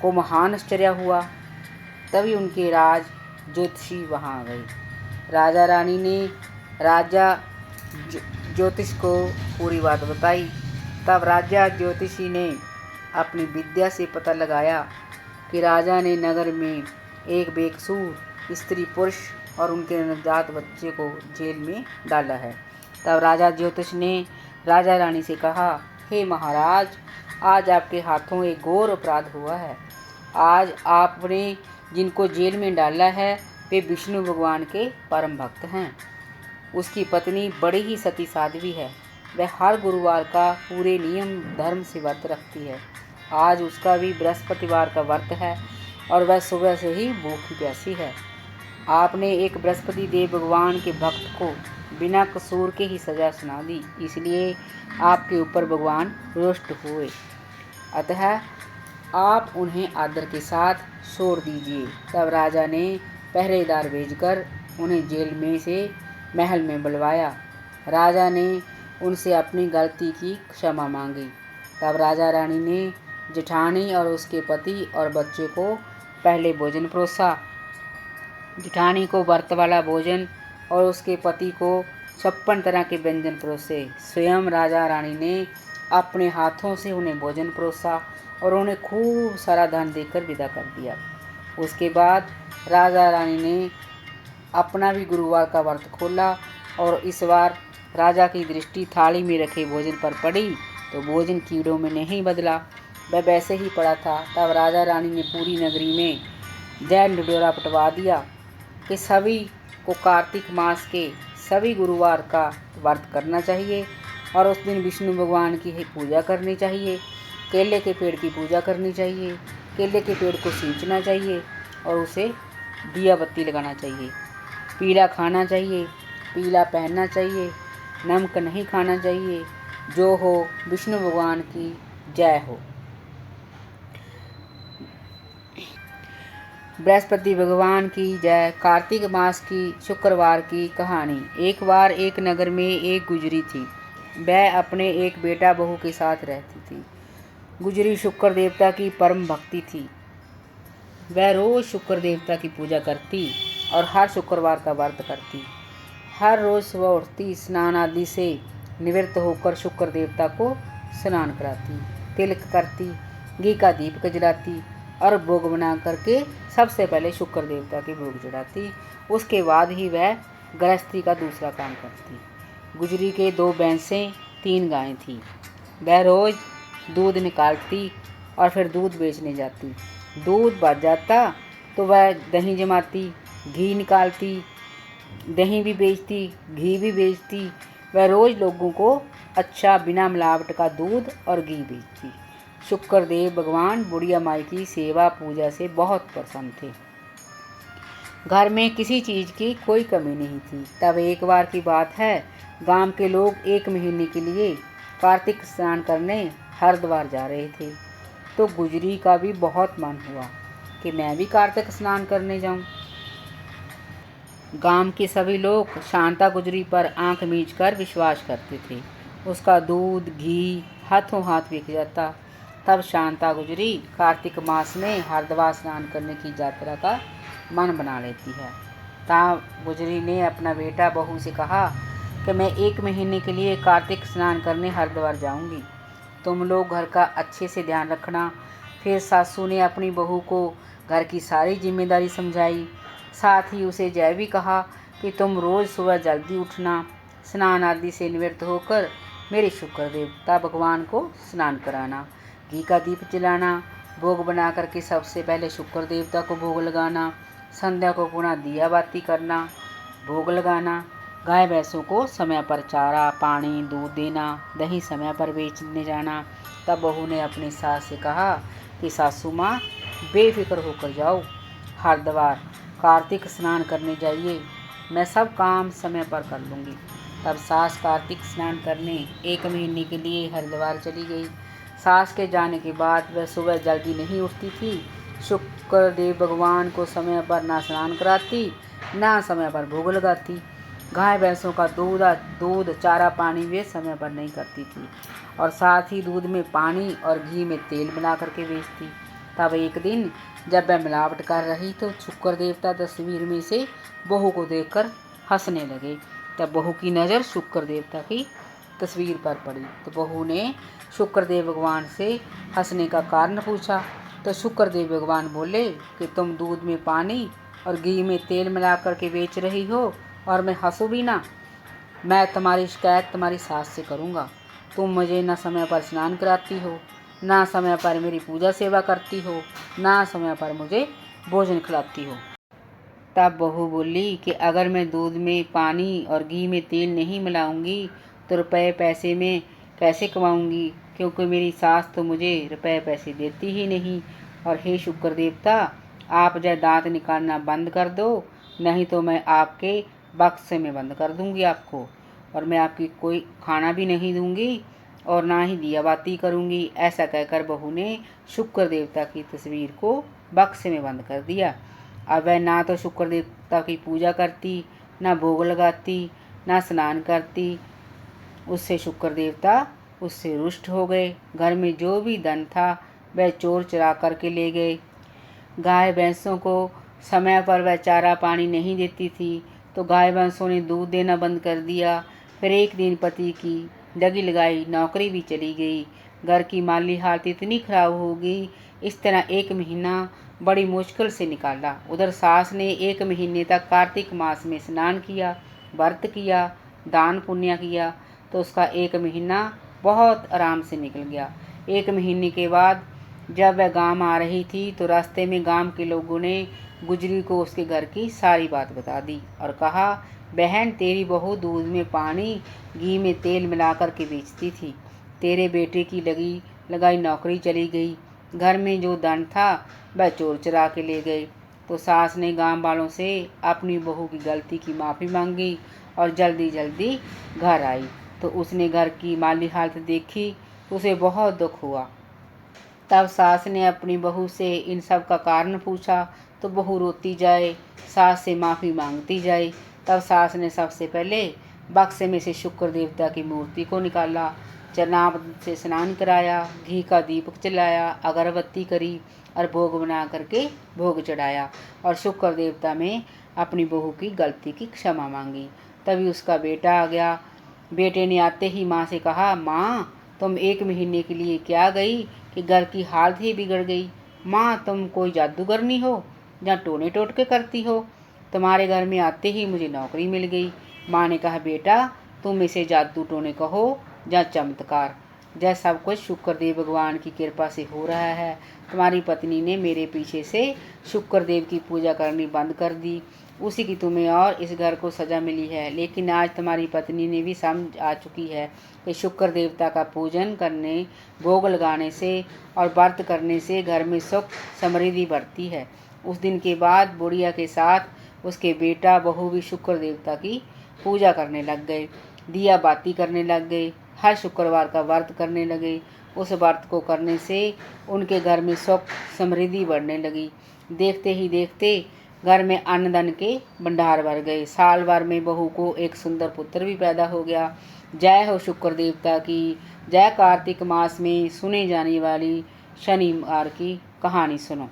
को महान आश्चर्य हुआ। तभी उनके राज ज्योतिषी वहाँ आ गए। राजा रानी ने राजा ज्योतिष को पूरी बात बताई। तब राजा ज्योतिषी ने अपनी विद्या से पता लगाया कि राजा ने नगर में एक बेकसूर स्त्री पुरुष और उनके नवजात बच्चे को जेल में डाला है। तब राजा ज्योतिष ने राजा रानी से कहा, हे महाराज, आज आपके हाथों एक घोर अपराध हुआ है। आज आपने जिनको जेल में डाला है वे विष्णु भगवान के परम भक्त हैं। उसकी पत्नी बड़ी ही सती साध्वी है। वह हर गुरुवार का पूरे नियम धर्म से व्रत रखती है। आज उसका भी बृहस्पतिवार का व्रत है और वह सुबह से ही भूखी प्यासी है। आपने एक बृहस्पति देव भगवान के भक्त को बिना कसूर के ही सजा सुना दी, इसलिए आपके ऊपर भगवान रुष्ट हुए। अतः आप उन्हें आदर के साथ छोड़ दीजिए। तब राजा ने पहरेदार भेजकर उन्हें जेल में से महल में बुलवाया। राजा ने उनसे अपनी गलती की क्षमा मांगी। तब राजा रानी ने जेठानी और उसके पति और बच्चे को पहले भोजन परोसा। जेठानी को व्रत वाला भोजन और उसके पति को 56 तरह के व्यंजन परोसे। स्वयं राजा रानी ने अपने हाथों से उन्हें भोजन परोसा और उन्हें खूब सारा धन देकर विदा कर दिया। उसके बाद राजा रानी ने अपना भी गुरुवार का व्रत खोला और इस बार राजा की दृष्टि थाली में रखे भोजन पर पड़ी तो भोजन कीड़ों में नहीं बदला, वह वैसे ही पड़ा था। तब राजा रानी ने पूरी नगरी में जय ढिढोरा पिटवा दिया कि सभी को कार्तिक मास के सभी गुरुवार का व्रत करना चाहिए और उस दिन विष्णु भगवान की पूजा करनी चाहिए। केले के पेड़ की पूजा करनी चाहिए, केले के पेड़ को सींचना चाहिए और उसे दिया बत्ती लगाना चाहिए। पीला खाना चाहिए, पीला पहनना चाहिए, नमक नहीं खाना चाहिए। जो हो विष्णु भगवान की जय हो। बृहस्पति भगवान की जय। कार्तिक मास की शुक्रवार की कहानी। एक बार एक नगर में एक गुजरी थी। वह अपने एक बेटा बहू के साथ रहती थी। गुजरी शुक्र देवता की परम भक्ति थी। वह रोज शुक्र देवता की पूजा करती और हर शुक्रवार का व्रत करती। हर रोज सुबह उठती, स्नान आदि से निवृत्त होकर शुक्र देवता को स्नान कराती, तिलक करती, घी का दीपक जलाती और भोग बना करके सबसे पहले शुक्र देवता के भोग चढ़ाती। उसके बाद ही वह गृहस्थी का दूसरा काम करती। गुजरी के 2 भैंसें 3 गायें थीं। वह रोज दूध निकालती और फिर दूध बेचने जाती। दूध बच जाता तो वह दही जमाती, घी निकालती, दही भी बेचती, घी भी बेचती। वह रोज लोगों को अच्छा बिना मिलावट का दूध और घी बेचती। शुक्रदेव भगवान बुढ़िया माई की सेवा पूजा से बहुत प्रसन्न थे। घर में किसी चीज़ की कोई कमी नहीं थी। तब एक बार की बात है, गांव के लोग 1 महीने के लिए कार्तिक स्नान करने हरिद्वार जा रहे थे। तो गुजरी का भी बहुत मन हुआ कि मैं भी कार्तिक स्नान करने जाऊं। गांव के सभी लोग शांता गुजरी पर आंख मीच कर विश्वास करते थे। उसका दूध घी हाथों हाथ बिक जाता। तब शांता गुजरी कार्तिक मास में हरिद्वार स्नान करने की यात्रा का मन बना लेती है। तब गुजरी ने अपना बेटा बहू से कहा कि मैं 1 महीने के लिए कार्तिक स्नान करने हरिद्वार जाऊंगी। तुम लोग घर का अच्छे से ध्यान रखना। फिर सासू ने अपनी बहू को घर की सारी जिम्मेदारी समझाई। साथ ही उसे यह भी कहा कि तुम रोज़ सुबह जल्दी उठना, स्नान आदि से निवृत्त होकर मेरे शुक्र देवता भगवान को स्नान कराना, घी का दीप जलाना, भोग बना करके सबसे पहले शुक्र देवता को भोग लगाना, संध्या को पुनः दिया बाती करना, भोग लगाना, गाय भैंसों को समय पर चारा पानी दूध देना, दही समय पर बेचने जाना। तब बहू ने अपनी सास से कहा कि सासू माँ बेफिक्र होकर जाओ, हरिद्वार कार्तिक स्नान करने जाइए, मैं सब काम समय पर कर लूँगी। तब सास कार्तिक स्नान करने 1 महीने के लिए हरिद्वार चली गई। सास के जाने के बाद वह सुबह जल्दी नहीं उठती थी। शुक्र देव भगवान को समय पर ना स्नान कराती, ना समय पर भोग लगाती। गाय भैंसों का दूध चारा पानी वे समय पर नहीं करती थी और साथ ही दूध में पानी और घी में तेल बना करके बेचती। तब एक दिन जब वह मिलावट कर रही तो शुक्र देवता तस्वीर में से बहू को देखकर हंसने लगे। तब बहू की नज़र शुक्र देवता की तस्वीर पर पड़ी। तो बहू ने शुक्रदेव भगवान से हंसने का कारण पूछा। तो शुक्रदेव भगवान बोले कि तुम दूध में पानी और घी में तेल मिला कर के बेच रही हो और मैं हंसूँ भी ना। मैं तुम्हारी शिकायत तुम्हारी सास से करूँगा। तुम मुझे ना समय पर स्नान कराती हो, ना समय पर मेरी पूजा सेवा करती हो, ना समय पर मुझे भोजन खिलाती हो। तब बहू बोली कि अगर मैं दूध में पानी और घी में तेल नहीं मिलाऊंगी तो रुपए पैसे में कैसे कमाऊंगी, क्योंकि मेरी सास तो मुझे रुपए पैसे देती ही नहीं। और हे शुक्र देवता, आप जय दांत निकालना बंद कर दो, नहीं तो मैं आपके बक्से में बंद कर दूंगी आपको, और मैं आपकी कोई खाना भी नहीं दूंगी और ना ही दिया बाती करूंगी। ऐसा कहकर बहू ने शुक्र देवता की तस्वीर को बक्से में बंद कर दिया। अब वह ना तो शुक्र देवता की पूजा करती, ना भोग लगाती, ना स्नान करती। उससे शुक्र देवता उससे रुष्ट हो गए। घर में जो भी धन था वह चोर चुरा करके ले गए। गाय भैंसों को समय पर वह चारा पानी नहीं देती थी, तो गाय भैंसों ने दूध देना बंद कर दिया। फिर एक दिन पति की डगी लगाई नौकरी भी चली गई। घर की माली हालत इतनी खराब हो गई। इस तरह एक महीना बड़ी मुश्किल से निकाला। उधर सास ने एक महीने तक कार्तिक मास में स्नान किया, व्रत किया, दान पुण्य किया, तो उसका एक महीना बहुत आराम से निकल गया। एक महीने के बाद जब वह गांव आ रही थी तो रास्ते में गांव के लोगों ने गुजरी को उसके घर की सारी बात बता दी और कहा, बहन तेरी बहू दूध में पानी घी में तेल मिलाकर के बेचती थी। तेरे बेटे की लगाई नौकरी चली गई। घर में जो धन था वह चोर चुरा के ले गए। तो सास ने गांव वालों से अपनी बहू की गलती की माफ़ी मांगी और जल्दी जल्दी घर आई। तो उसने घर की माली हालत देखी तो उसे बहुत दुख हुआ। तब सास ने अपनी बहू से इन सब का कारण पूछा तो बहू रोती जाए, सास से माफ़ी मांगती जाए। तब सास ने सबसे पहले बक्से में से शुक्र देवता की मूर्ति को निकाला, चरनाब से स्नान कराया, घी का दीपक जलाया, अगरबत्ती करी और भोग बना करके भोग चढ़ाया और शुक्र देवता में अपनी बहू की गलती की क्षमा मांगी। तभी उसका बेटा आ गया। बेटे ने आते ही माँ से कहा, माँ तुम एक महीने के लिए क्या गई कि घर की हालत ही बिगड़ गई। माँ तुम कोई जादूगरनी हो या टोने टोटके करती हो। तुम्हारे घर में आते ही मुझे नौकरी मिल गई। माँ ने कहा, बेटा तुम इसे जादू टोने कहो या चमत्कार, जय सब कुछ शुक्रदेव भगवान की कृपा से हो रहा है। तुम्हारी पत्नी ने मेरे पीछे से शुक्रदेव की पूजा करनी बंद कर दी, उसी की तुम्हें और इस घर को सजा मिली है। लेकिन आज तुम्हारी पत्नी ने भी समझ आ चुकी है कि शुक्र देवता का पूजन करने, भोग लगाने से और व्रत करने से घर में सुख समृद्धि बढ़ती है। उस दिन के बाद बुढ़िया के साथ उसके बेटा बहू भी शुक्र देवता की पूजा करने लग गए, दिया बाती करने लग गए, हर शुक्रवार का व्रत करने लगे। उस व्रत को करने से उनके घर में सुख समृद्धि बढ़ने लगी। देखते ही देखते घर में अन्न धन के भंडार भर गए। साल भर में बहू को एक सुंदर पुत्र भी पैदा हो गया। जय हो शुक्र देवता की जय। कार्तिक मास में सुने जाने वाली शनिवार की कहानी सुनो।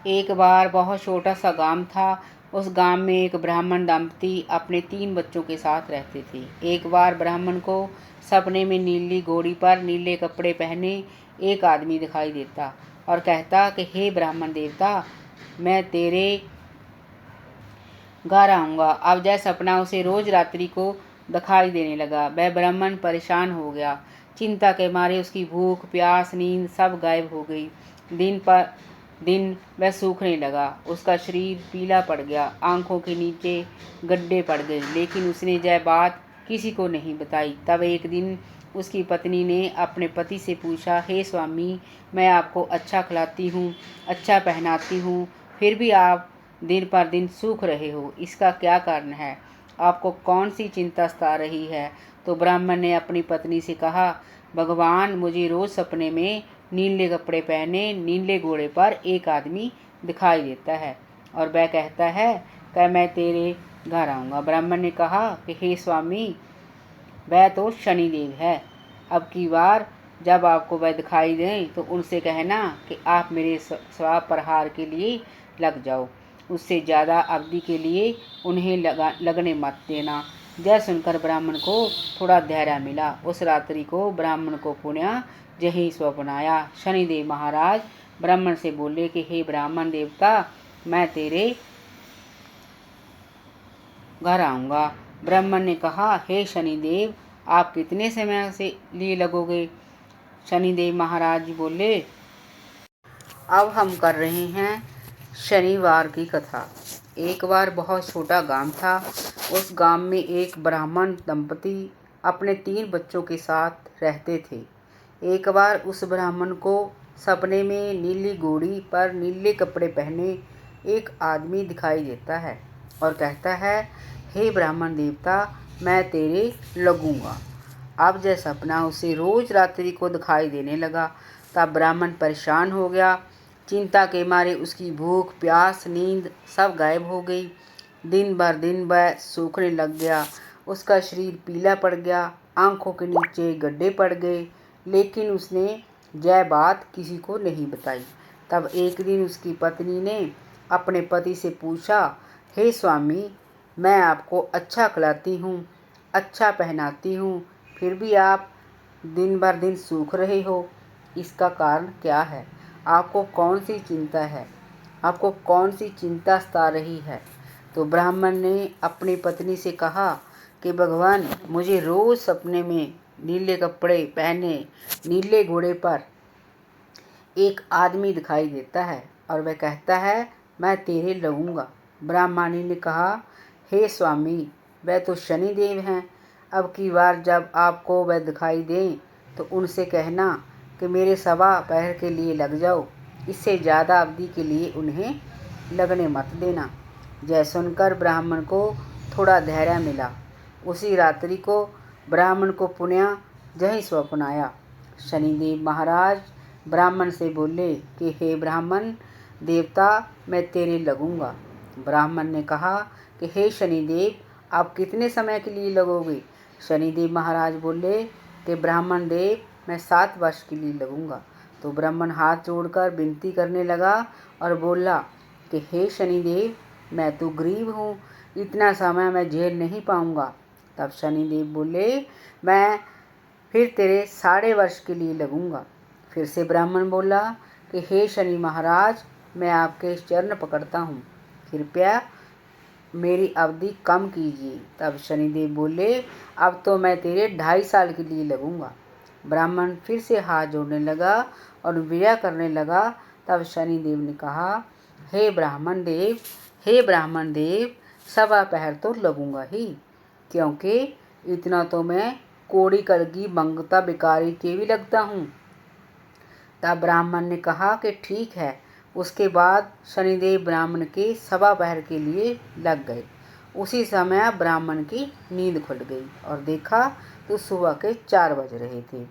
एक बार बहुत छोटा सा गांव था। उस गांव में एक ब्राह्मण दंपति अपने 3 बच्चों के साथ रहते थे। एक बार ब्राह्मण को सपने में नीली घोड़ी पर नीले कपड़े पहने एक आदमी दिखाई देता और कहता कि हे ब्राह्मण देवता, मैं तेरे घर आऊँगा। अब जय सपना उसे रोज रात्रि को दिखाई देने लगा। वह ब्राह्मण परेशान हो गया। चिंता के मारे उसकी भूख प्यास नींद सब गायब हो गई। दिन पर दिन वह सूखने लगा। उसका शरीर पीला पड़ गया, आंखों के नीचे गड्ढे पड़ गए। लेकिन उसने यह बात किसी को नहीं बताई। तब एक दिन उसकी पत्नी ने अपने पति से पूछा, हे स्वामी, मैं आपको अच्छा खिलाती हूँ, अच्छा पहनाती हूँ, फिर भी आप दिन पर दिन सूख रहे हो, इसका क्या कारण है? आपको कौन सी चिंता सता रही है? तो ब्राह्मण ने अपनी पत्नी से कहा, भगवान मुझे रोज सपने में नीले कपड़े पहने नीले घोड़े पर एक आदमी दिखाई देता है और वह कहता है कि मैं तेरे घर आऊँगा। ब्राह्मण ने कहा कि हे स्वामी, वह तो शनिदेव है। अब की बार जब आपको वह दिखाई दें तो उनसे कहना कि आप मेरे स्वाप प्रहार के लिए लग जाओ। उससे ज़्यादा अवधि के लिए उन्हें लगने मत देना। यह सुनकर ब्राह्मण को थोड़ा धैर्य मिला। उस रात्रि को ब्राह्मण को पुण्य यही स्वप्न आया। शनिदेव महाराज ब्राह्मण से बोले कि हे ब्राह्मण देवता, मैं तेरे घर आऊँगा। ब्राह्मण ने कहा, हे शनिदेव, आप कितने समय से लिए लगोगे? शनिदेव महाराज बोले, अब हम कर रहे हैं शनिवार की कथा। एक बार बहुत छोटा गांव था। उस गांव में एक ब्राह्मण दंपति अपने 3 बच्चों के साथ रहते थे। एक बार उस ब्राह्मण को सपने में नीली घोड़ी पर नीले कपड़े पहने एक आदमी दिखाई देता है और कहता है, हे ब्राह्मण देवता, मैं तेरे लगूंगा। अब यह सपना उसे रोज रात्रि को दिखाई देने लगा। तब ब्राह्मण परेशान हो गया। चिंता के मारे उसकी भूख, प्यास, नींद सब गायब हो गई। दिन भर सूखने लग गया। उसका शरीर पीला पड़ गया, आंखों के नीचे गड्ढे पड़ गए। लेकिन उसने यह बात किसी को नहीं बताई। तब एक दिन उसकी पत्नी ने अपने पति से पूछा, हे स्वामी, मैं आपको अच्छा खिलाती हूँ, अच्छा पहनाती हूँ, फिर भी आप दिन सूख रहे हो। इसका कारण क्या है? आपको कौन सी चिंता है? आपको कौन सी चिंता सता रही है? तो ब्राह्मण ने अपनी पत्नी से कहा कि भगवान, मुझे रोज सपने में नीले कपड़े पहने नीले घोड़े पर एक आदमी दिखाई देता है और वह कहता है, मैं तेरे लगूंगा। ब्राह्मणी ने कहा, हे स्वामी, वह तो शनिदेव हैं। अब की बार जब आपको वह दिखाई दें तो उनसे कहना कि मेरे सवा पैर के लिए लग जाओ, इससे ज़्यादा अवधि के लिए उन्हें लगने मत देना। यह सुनकर ब्राह्मण को थोड़ा धैर्य मिला। उसी रात्रि को ब्राह्मण को पुनः यही स्वप्न आया। शनिदेव महाराज ब्राह्मण से बोले कि हे ब्राह्मण देवता, मैं तेरे लगूंगा। ब्राह्मण ने कहा कि हे शनिदेव, आप कितने समय के लिए लगोगे? शनिदेव महाराज बोले कि ब्राह्मण देव, मैं 7 वर्ष के लिए लगूंगा। तो ब्राह्मण हाथ जोड़कर विनती करने लगा और बोला कि हे शनिदेव, मैं तो गरीब हूँ, इतना समय मैं झेल नहीं पाऊंगा। तब शनिदेव बोले, मैं फिर तेरे 6.5 वर्ष के लिए लगूंगा। फिर से ब्राह्मण बोला कि हे शनि महाराज, मैं आपके चरण पकड़ता हूँ, कृपया मेरी अवधि कम कीजिए। तब शनिदेव बोले, अब तो मैं तेरे 2.5 साल के लिए लगूंगा। ब्राह्मण फिर से हाथ जोड़ने लगा और विनय करने लगा। तब शनिदेव ने कहा, हे ब्राह्मण देव, हे ब्राह्मण देव, सवा पहर तो लगूंगा ही, क्योंकि इतना तो मैं कोड़ी कलगी मंगता भिखारी के भी लगता हूँ। तब ब्राह्मण ने कहा कि ठीक है। उसके बाद शनिदेव ब्राह्मण के सवा पहर के लिए लग गए। उसी समय ब्राह्मण की नींद खुल गई और देखा तो सुबह के 4 बज रहे थे।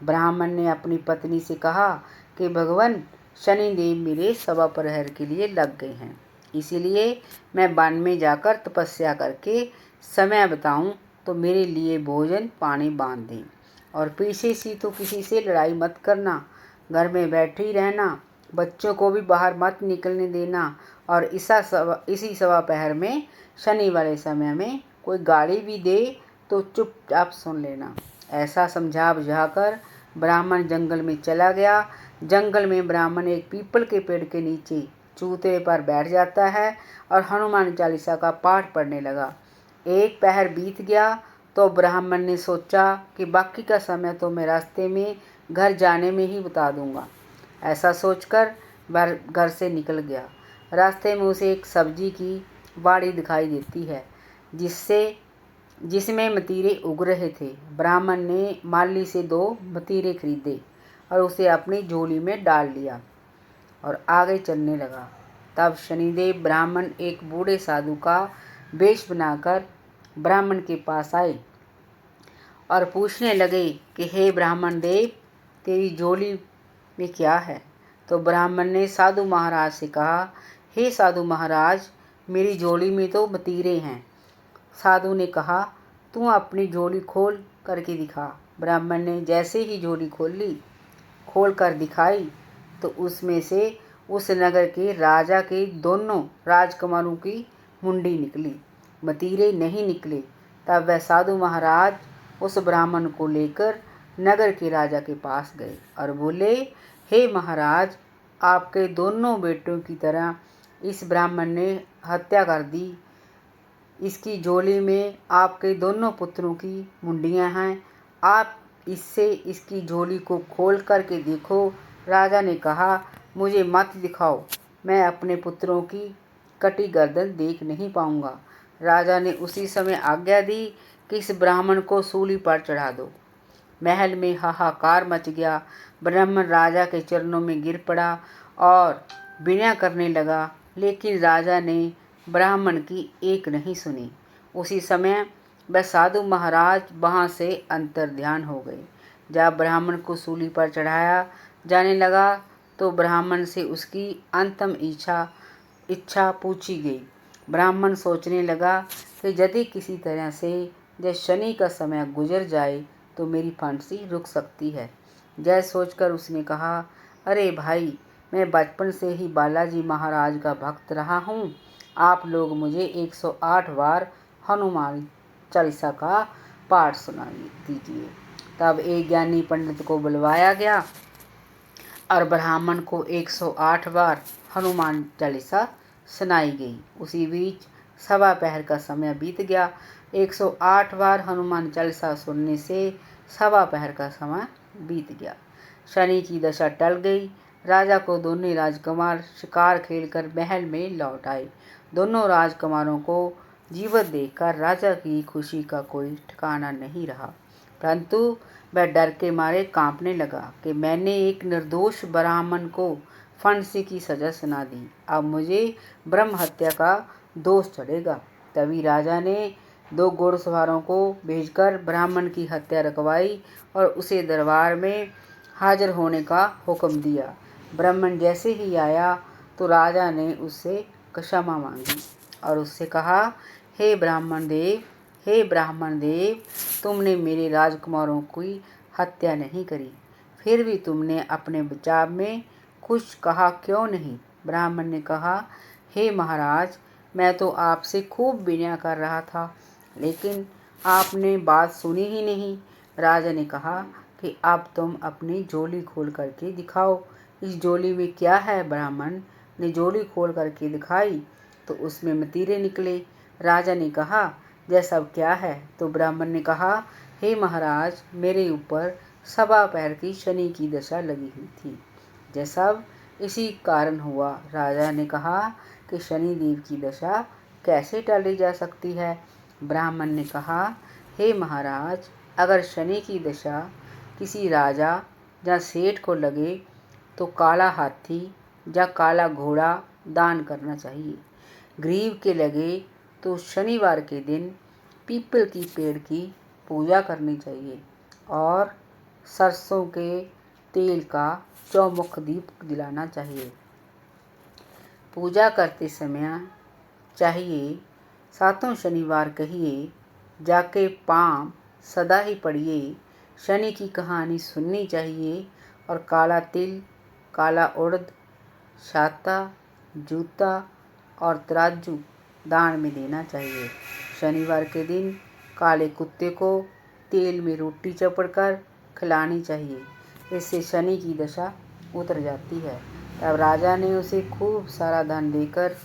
ब्राह्मण ने अपनी पत्नी से कहा कि भगवान, शनिदेव मेरे सवा पहर के लिए लग गए हैं, इसीलिए मैं वन में जाकर तपस्या करके समय बताऊं तो मेरे लिए भोजन पानी बांध दें, और पीछे से तो किसी से लड़ाई मत करना, घर में बैठी रहना, बच्चों को भी बाहर मत निकलने देना, और इसी सवा पहर में शनि वाले समय में कोई गाली भी दे तो चुपचाप सुन लेना। ऐसा समझा बुझाकर ब्राह्मण जंगल में चला गया। जंगल में ब्राह्मण एक पीपल के पेड़ के नीचे चूते पर बैठ जाता है और हनुमान चालीसा का पाठ पढ़ने लगा। 1 पहर बीत गया तो ब्राह्मण ने सोचा कि बाकी का समय तो मैं रास्ते में घर जाने में ही बिता दूंगा। ऐसा सोचकर वह घर से निकल गया। रास्ते में उसे एक सब्जी की बाड़ी दिखाई देती है जिसमें मतीरे उग रहे थे। ब्राह्मण ने माली से 2 मतीरे खरीदे और उसे अपनी झोली में डाल लिया और आगे चलने लगा। तब शनिदेव ब्राह्मण एक बूढ़े साधु का वेश बनाकर ब्राह्मण के पास आए और पूछने लगे कि हे ब्राह्मण देव, तेरी झोली में क्या है? तो ब्राह्मण ने साधु महाराज से कहा, हे साधु महाराज, मेरी झोली में तो मतीरे हैं। साधु ने कहा, तू अपनी झोली खोल करके दिखा। ब्राह्मण ने जैसे ही झोली खोल कर दिखाई तो उसमें से उस नगर के राजा के दोनों राजकुमारों की मुंडी निकली, मतीरे नहीं निकले। तब वह साधु महाराज उस ब्राह्मण को लेकर नगर के राजा के पास गए और बोले, हे महाराज, आपके दोनों बेटों की तरह इस ब्राह्मण ने हत्या कर दी। इसकी झोली में आपके दोनों पुत्रों की मुंडियां हैं। आप इससे इसकी झोली को खोल करके देखो। राजा ने कहा, मुझे मत दिखाओ, मैं अपने पुत्रों की कटी गर्दन देख नहीं पाऊंगा। राजा ने उसी समय आज्ञा दी कि इस ब्राह्मण को सूली पर चढ़ा दो। महल में हाहाकार मच गया। ब्राह्मण राजा के चरणों में गिर पड़ा और विनय करने लगा, लेकिन राजा ने ब्राह्मण की एक नहीं सुनी। उसी समय वह साधु महाराज वहाँ से अंतर्ध्यान हो गए। जब ब्राह्मण को सूली पर चढ़ाया जाने लगा तो ब्राह्मण से उसकी अंतिम इच्छा पूछी गई। ब्राह्मण सोचने लगा कि यदि किसी तरह से जब शनि का समय गुजर जाए तो मेरी फांसी रुक सकती है। यह सोचकर उसने कहा, अरे भाई, मैं बचपन से ही बालाजी महाराज का भक्त रहा हूँ। आप लोग मुझे 108 बार हनुमान चालीसा का पाठ सुना दीजिए। तब एक ज्ञानी पंडित को बुलवाया गया और ब्राह्मण को 108 बार हनुमान चालीसा सुनाई गई। उसी बीच सवा पहर का समय बीत गया। 108 बार हनुमान चालीसा सुनने से सवा पहर का समय बीत गया। शनि की दशा टल गई। राजा को दोनों राजकुमार शिकार खेलकर महल में लौट आए। दोनों राजकुमारों को जीवित देखकर राजा की खुशी का कोई ठिकाना नहीं रहा, परंतु वह डर के मारे कांपने लगा कि मैंने एक निर्दोष ब्राह्मण को फांसी की सजा सुना दी। अब मुझे ब्रह्म हत्या का दोष चढ़ेगा। तभी राजा ने 2 घोड़सवारों को भेजकर ब्राह्मण की हत्या रखवाई और उसे दरबार में हाजिर होने का हुक्म दिया। ब्राह्मण जैसे ही आया तो राजा ने उससे क्षमा मांगी और उससे कहा, हे ब्राह्मण देव, तुमने मेरे राजकुमारों की हत्या नहीं करी, फिर भी तुमने अपने बचाव में कुछ कहा क्यों नहीं? ब्राह्मण ने कहा, हे महाराज, मैं तो आपसे खूब विनय कर रहा था, लेकिन आपने बात सुनी ही नहीं। राजा ने कहा कि अब तुम अपनी झोली खोल करके दिखाओ, इस झोली में क्या है? ब्राह्मण ने झोली खोल करके दिखाई तो उसमें मतीरे निकले। राजा ने कहा, यह सब क्या है? तो ब्राह्मण ने कहा, हे महाराज, मेरे ऊपर सवा पैर की शनि की दशा लगी हुई थी। यह सब इसी कारण हुआ। राजा ने कहा कि शनि देव की दशा कैसे टाली जा सकती है? ब्राह्मण ने कहा, हे महाराज, अगर शनि की दशा किसी राजा या सेठ को लगे तो काला हाथी या काला घोड़ा दान करना चाहिए। गरीब के लगे तो शनिवार के दिन पीपल की पेड़ की पूजा करनी चाहिए और सरसों के तेल का चौमुख दीप जलाना चाहिए। पूजा करते समय चाहिए 7 शनिवार कहिए, जाके पाँव सदा ही पड़िए, शनि की कहानी सुननी चाहिए और काला तिल, काला उड़द, छाता, जूता और तराजू दान में देना चाहिए। शनिवार के दिन काले कुत्ते को तेल में रोटी चपड़कर खिलानी चाहिए, इससे शनि की दशा उतर जाती है। तब राजा ने उसे खूब सारा धन देकर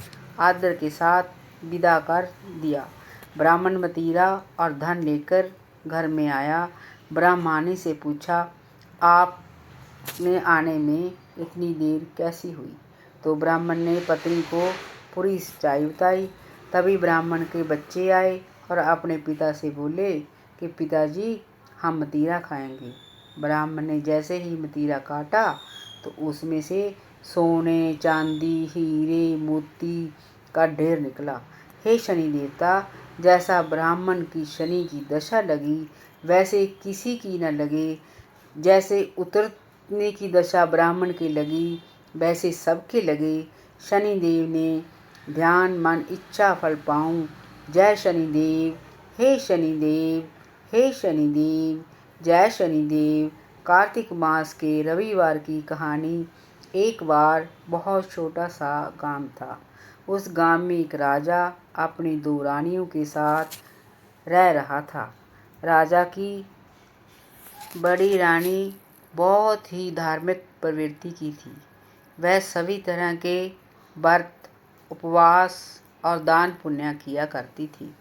आदर के साथ विदा कर दिया। ब्राह्मण मतीरा और धन लेकर घर में आया। ब्राह्मणी से पूछा, आपने आने में इतनी देर कैसी हुई? तो ब्राह्मण ने पत्नी को पूरी सच्चाई बताई। तभी ब्राह्मण के बच्चे आए और अपने पिता से बोले कि पिताजी, हम मतीरा खाएंगे। ब्राह्मण ने जैसे ही मतीरा काटा तो उसमें से सोने, चांदी, हीरे, मोती का ढेर निकला। हे शनि देवता, जैसा ब्राह्मण की शनि की दशा लगी वैसे किसी की न लगे। जैसे उतरने की दशा ब्राह्मण की लगी वैसे सबके लगे। शनि देव ने ध्यान मन इच्छा फल पाऊं। जय शनिदेव, हे शनिदेव, हे शनिदेव, जय शनिदेव। कार्तिक मास के रविवार की कहानी। एक बार बहुत छोटा सा गांव था। उस गांव में एक राजा अपनी 2 रानियों के साथ रह रहा था। राजा की बड़ी रानी बहुत ही धार्मिक प्रवृत्ति की थी। वह सभी तरह के व्रत, उपवास और दान पुण्य किया करती थी।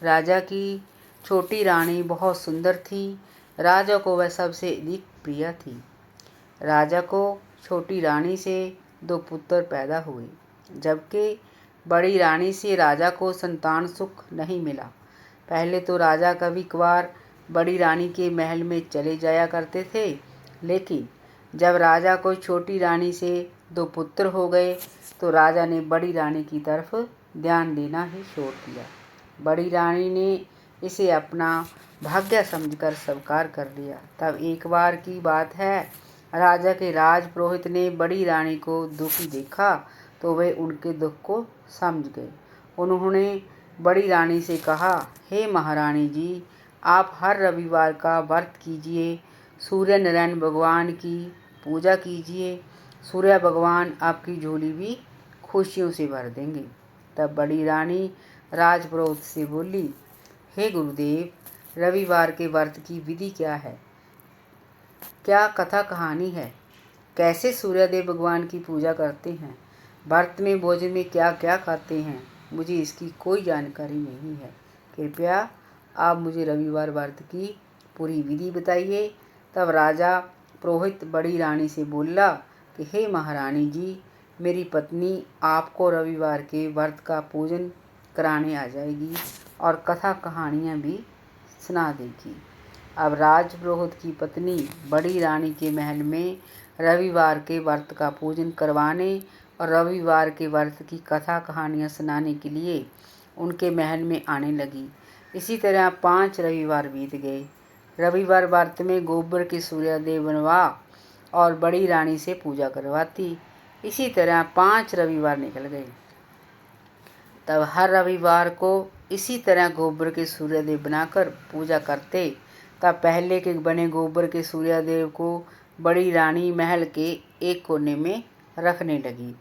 राजा की छोटी रानी बहुत सुंदर थी। राजा को वह सबसे अधिक प्रिय थी। राजा को छोटी रानी से 2 पुत्र पैदा हुए, जबकि बड़ी रानी से राजा को संतान सुख नहीं मिला। पहले तो राजा कभी कभार बड़ी रानी के महल में चले जाया करते थे, लेकिन जब राजा को छोटी रानी से 2 पुत्र हो गए तो राजा ने बड़ी रानी की तरफ ध्यान देना ही छोड़ दिया। बड़ी रानी ने इसे अपना भाग्य समझकर स्वीकार कर लिया। तब एक बार की बात है, राजा के राजपुरोहित ने बड़ी रानी को दुखी देखा तो वे उनके दुख को समझ गए। उन्होंने बड़ी रानी से कहा, हे महारानी जी, आप हर रविवार का व्रत कीजिए, सूर्य नारायण भगवान की पूजा कीजिए। सूर्य भगवान आपकी झोली भी खुशियों से भर देंगे। तब बड़ी रानी राजपुरोहित से बोली, हे गुरुदेव, रविवार के व्रत की विधि क्या है? क्या कथा कहानी है? कैसे सूर्यदेव भगवान की पूजा करते हैं? व्रत में भोजन में क्या क्या खाते हैं? मुझे इसकी कोई जानकारी नहीं है। कृपया आप मुझे रविवार व्रत की पूरी विधि बताइए। तब राजा पुरोहित बड़ी रानी से बोला कि हे महारानी जी, मेरी पत्नी आपको रविवार के व्रत का पूजन कराने आ जाएगी और कथा कहानियाँ भी सुना देगी। अब राजपुरोहित की पत्नी बड़ी रानी के महल में रविवार के व्रत का पूजन करवाने और रविवार के व्रत की कथा कहानियाँ सुनाने के लिए उनके महल में आने लगी। इसी तरह 5 रविवार बीत गए। रविवार व्रत में गोबर के सूर्यदेव बनवा और बड़ी रानी से पूजा करवाती। इसी तरह 5 रविवार निकल गए। तब हर रविवार को इसी तरह गोबर के सूर्यदेव बनाकर पूजा करते। तब पहले के बने गोबर के सूर्यदेव को बड़ी रानी महल के एक कोने में रखने लगी।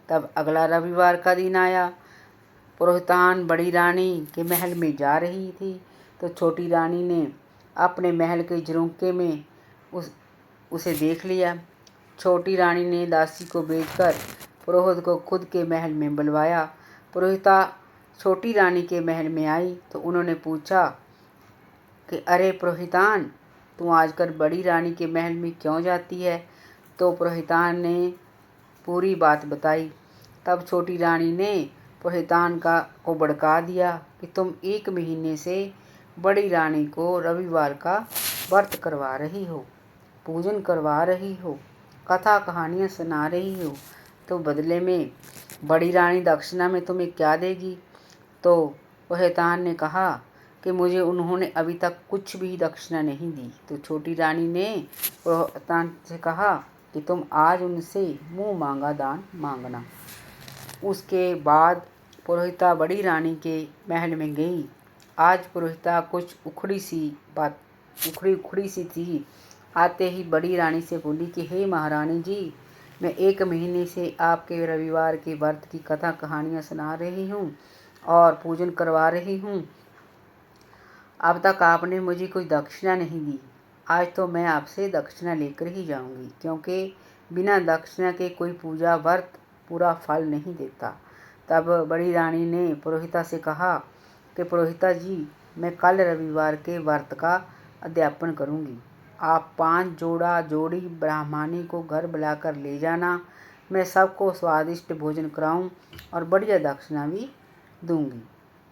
तब अगला रविवार का दिन आया। पुरोहितान बड़ी रानी के महल में जा रही थी तो छोटी रानी ने अपने महल के झरोखे में उसे देख लिया। छोटी रानी ने दासी को भेजकर पुरोहित को खुद के महल में बुलवाया। पुरोहिता छोटी रानी के महल में आई तो उन्होंने पूछा कि अरे पुरोहितान, तू आजकल बड़ी रानी के महल में क्यों जाती है? तो पुरोहितान ने पूरी बात बताई। तब छोटी रानी ने पुरोहितान को भड़का दिया कि तुम 1 महीने से बड़ी रानी को रविवार का व्रत करवा रही हो, पूजन करवा रही हो, कथा कहानियाँ सुना रही हो, तो बदले में बड़ी रानी दक्षिणा में तुम्हें क्या देगी? तो पुरोहितान ने कहा कि मुझे उन्होंने अभी तक कुछ भी दक्षिणा नहीं दी। तो छोटी रानी ने पुरोहितान से कहा कि तुम आज उनसे मुँह मांगा दान मांगना। उसके बाद पुरोहिता बड़ी रानी के महल में गई। आज पुरोहिता कुछ उखड़ी सी थी। आते ही बड़ी रानी से बोली कि हे महारानी जी, मैं 1 महीने से आपके रविवार के व्रत की कथा कहानियाँ सुना रही हूँ और पूजन करवा रही हूँ। अब तक आपने मुझे कोई दक्षिणा नहीं दी। आज तो मैं आपसे दक्षिणा लेकर ही जाऊंगी, क्योंकि बिना दक्षिणा के कोई पूजा व्रत पूरा फल नहीं देता। तब बड़ी रानी ने पुरोहिता से कहा कि पुरोहिता जी, मैं कल रविवार के व्रत का अध्यापन करूंगी। आप 5 जोड़ी ब्राह्मणी को घर बुलाकर ले जाना। मैं सबको स्वादिष्ट भोजन कराऊं और बढ़िया दक्षिणा भी दूंगी।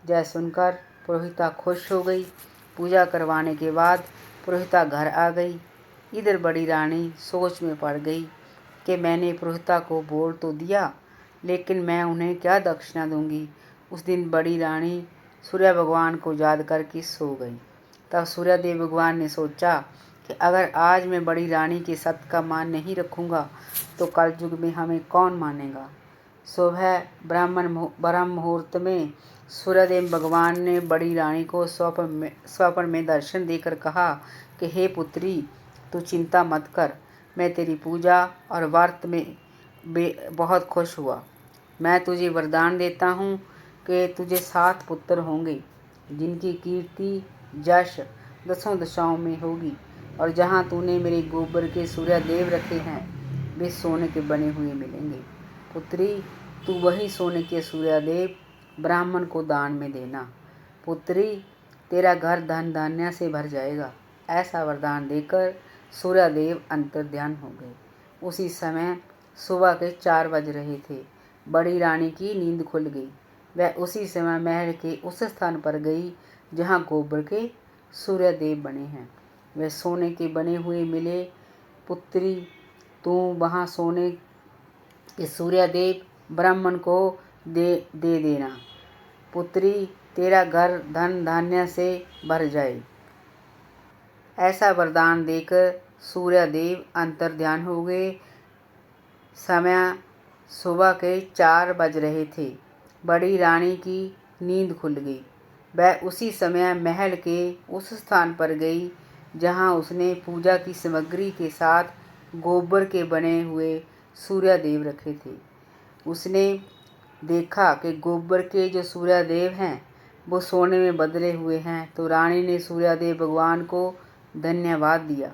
जय सुनकर पुरोहिता खुश हो गई। पूजा करवाने के बाद पुरोहिता घर आ गई। इधर बड़ी रानी सोच में पड़ गई कि मैंने पुरोहिता को बोल तो दिया, लेकिन मैं उन्हें क्या दक्षिणा दूंगी। उस दिन बड़ी रानी सूर्य भगवान को याद करके सो गई। तब सूर्यदेव भगवान ने सोचा कि अगर आज मैं बड़ी रानी के सत्य का मान नहीं रखूँगा तो कल युग में हमें कौन मानेगा। सुबह ब्रह्म मुहूर्त में सूर्यदेव भगवान ने बड़ी रानी को स्वप्न में दर्शन देकर कहा कि हे पुत्री, तू चिंता मत कर। मैं तेरी पूजा और व्रत में बहुत खुश हुआ। मैं तुझे वरदान देता हूँ कि तुझे 7 पुत्र होंगे। जिनकी कीर्ति यश दसों दिशाओं में होगी। और जहाँ तूने मेरे गोबर के सूर्यदेव रखे हैं वे सोने के बने हुए मिलेंगे। पुत्री, तू वही सोने के सूर्यदेव ब्राह्मण को दान में देना। पुत्री, तेरा घर धन धान्य से भर जाएगा। ऐसा वरदान देकर सूर्यदेव अंतर्ध्यान हो गए। उसी समय सुबह के 4 बज रहे थे। बड़ी रानी की नींद खुल गई। वह उसी समय महल के उस स्थान पर गई जहाँ गोबर के सूर्यदेव बने हैं। वे सोने के बने हुए मिले। पुत्री, तू वहाँ सोने के सूर्यदेव ब्राह्मण को दे देना। पुत्री, तेरा घर धन धान्य से भर जाए। ऐसा वरदान देकर सूर्यदेव अंतर्ध्यान हो गए। समय सुबह के 4 बज रहे थे। बड़ी रानी की नींद खुल गई। वह उसी समय महल के उस स्थान पर गई जहाँ उसने पूजा की सामग्री के साथ गोबर के बने हुए सूर्यदेव रखे थे। उसने देखा कि गोबर के जो सूर्यदेव हैं वो सोने में बदले हुए हैं। तो रानी ने सूर्यदेव भगवान को धन्यवाद दिया।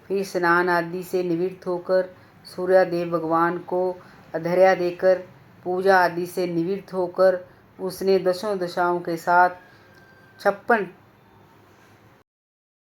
फिर स्नान आदि से निवृत्त होकर सूर्यदेव भगवान को अर्घ्य देकर पूजा आदि से निवृत्त होकर उसने दसों दिशाओं के साथ 56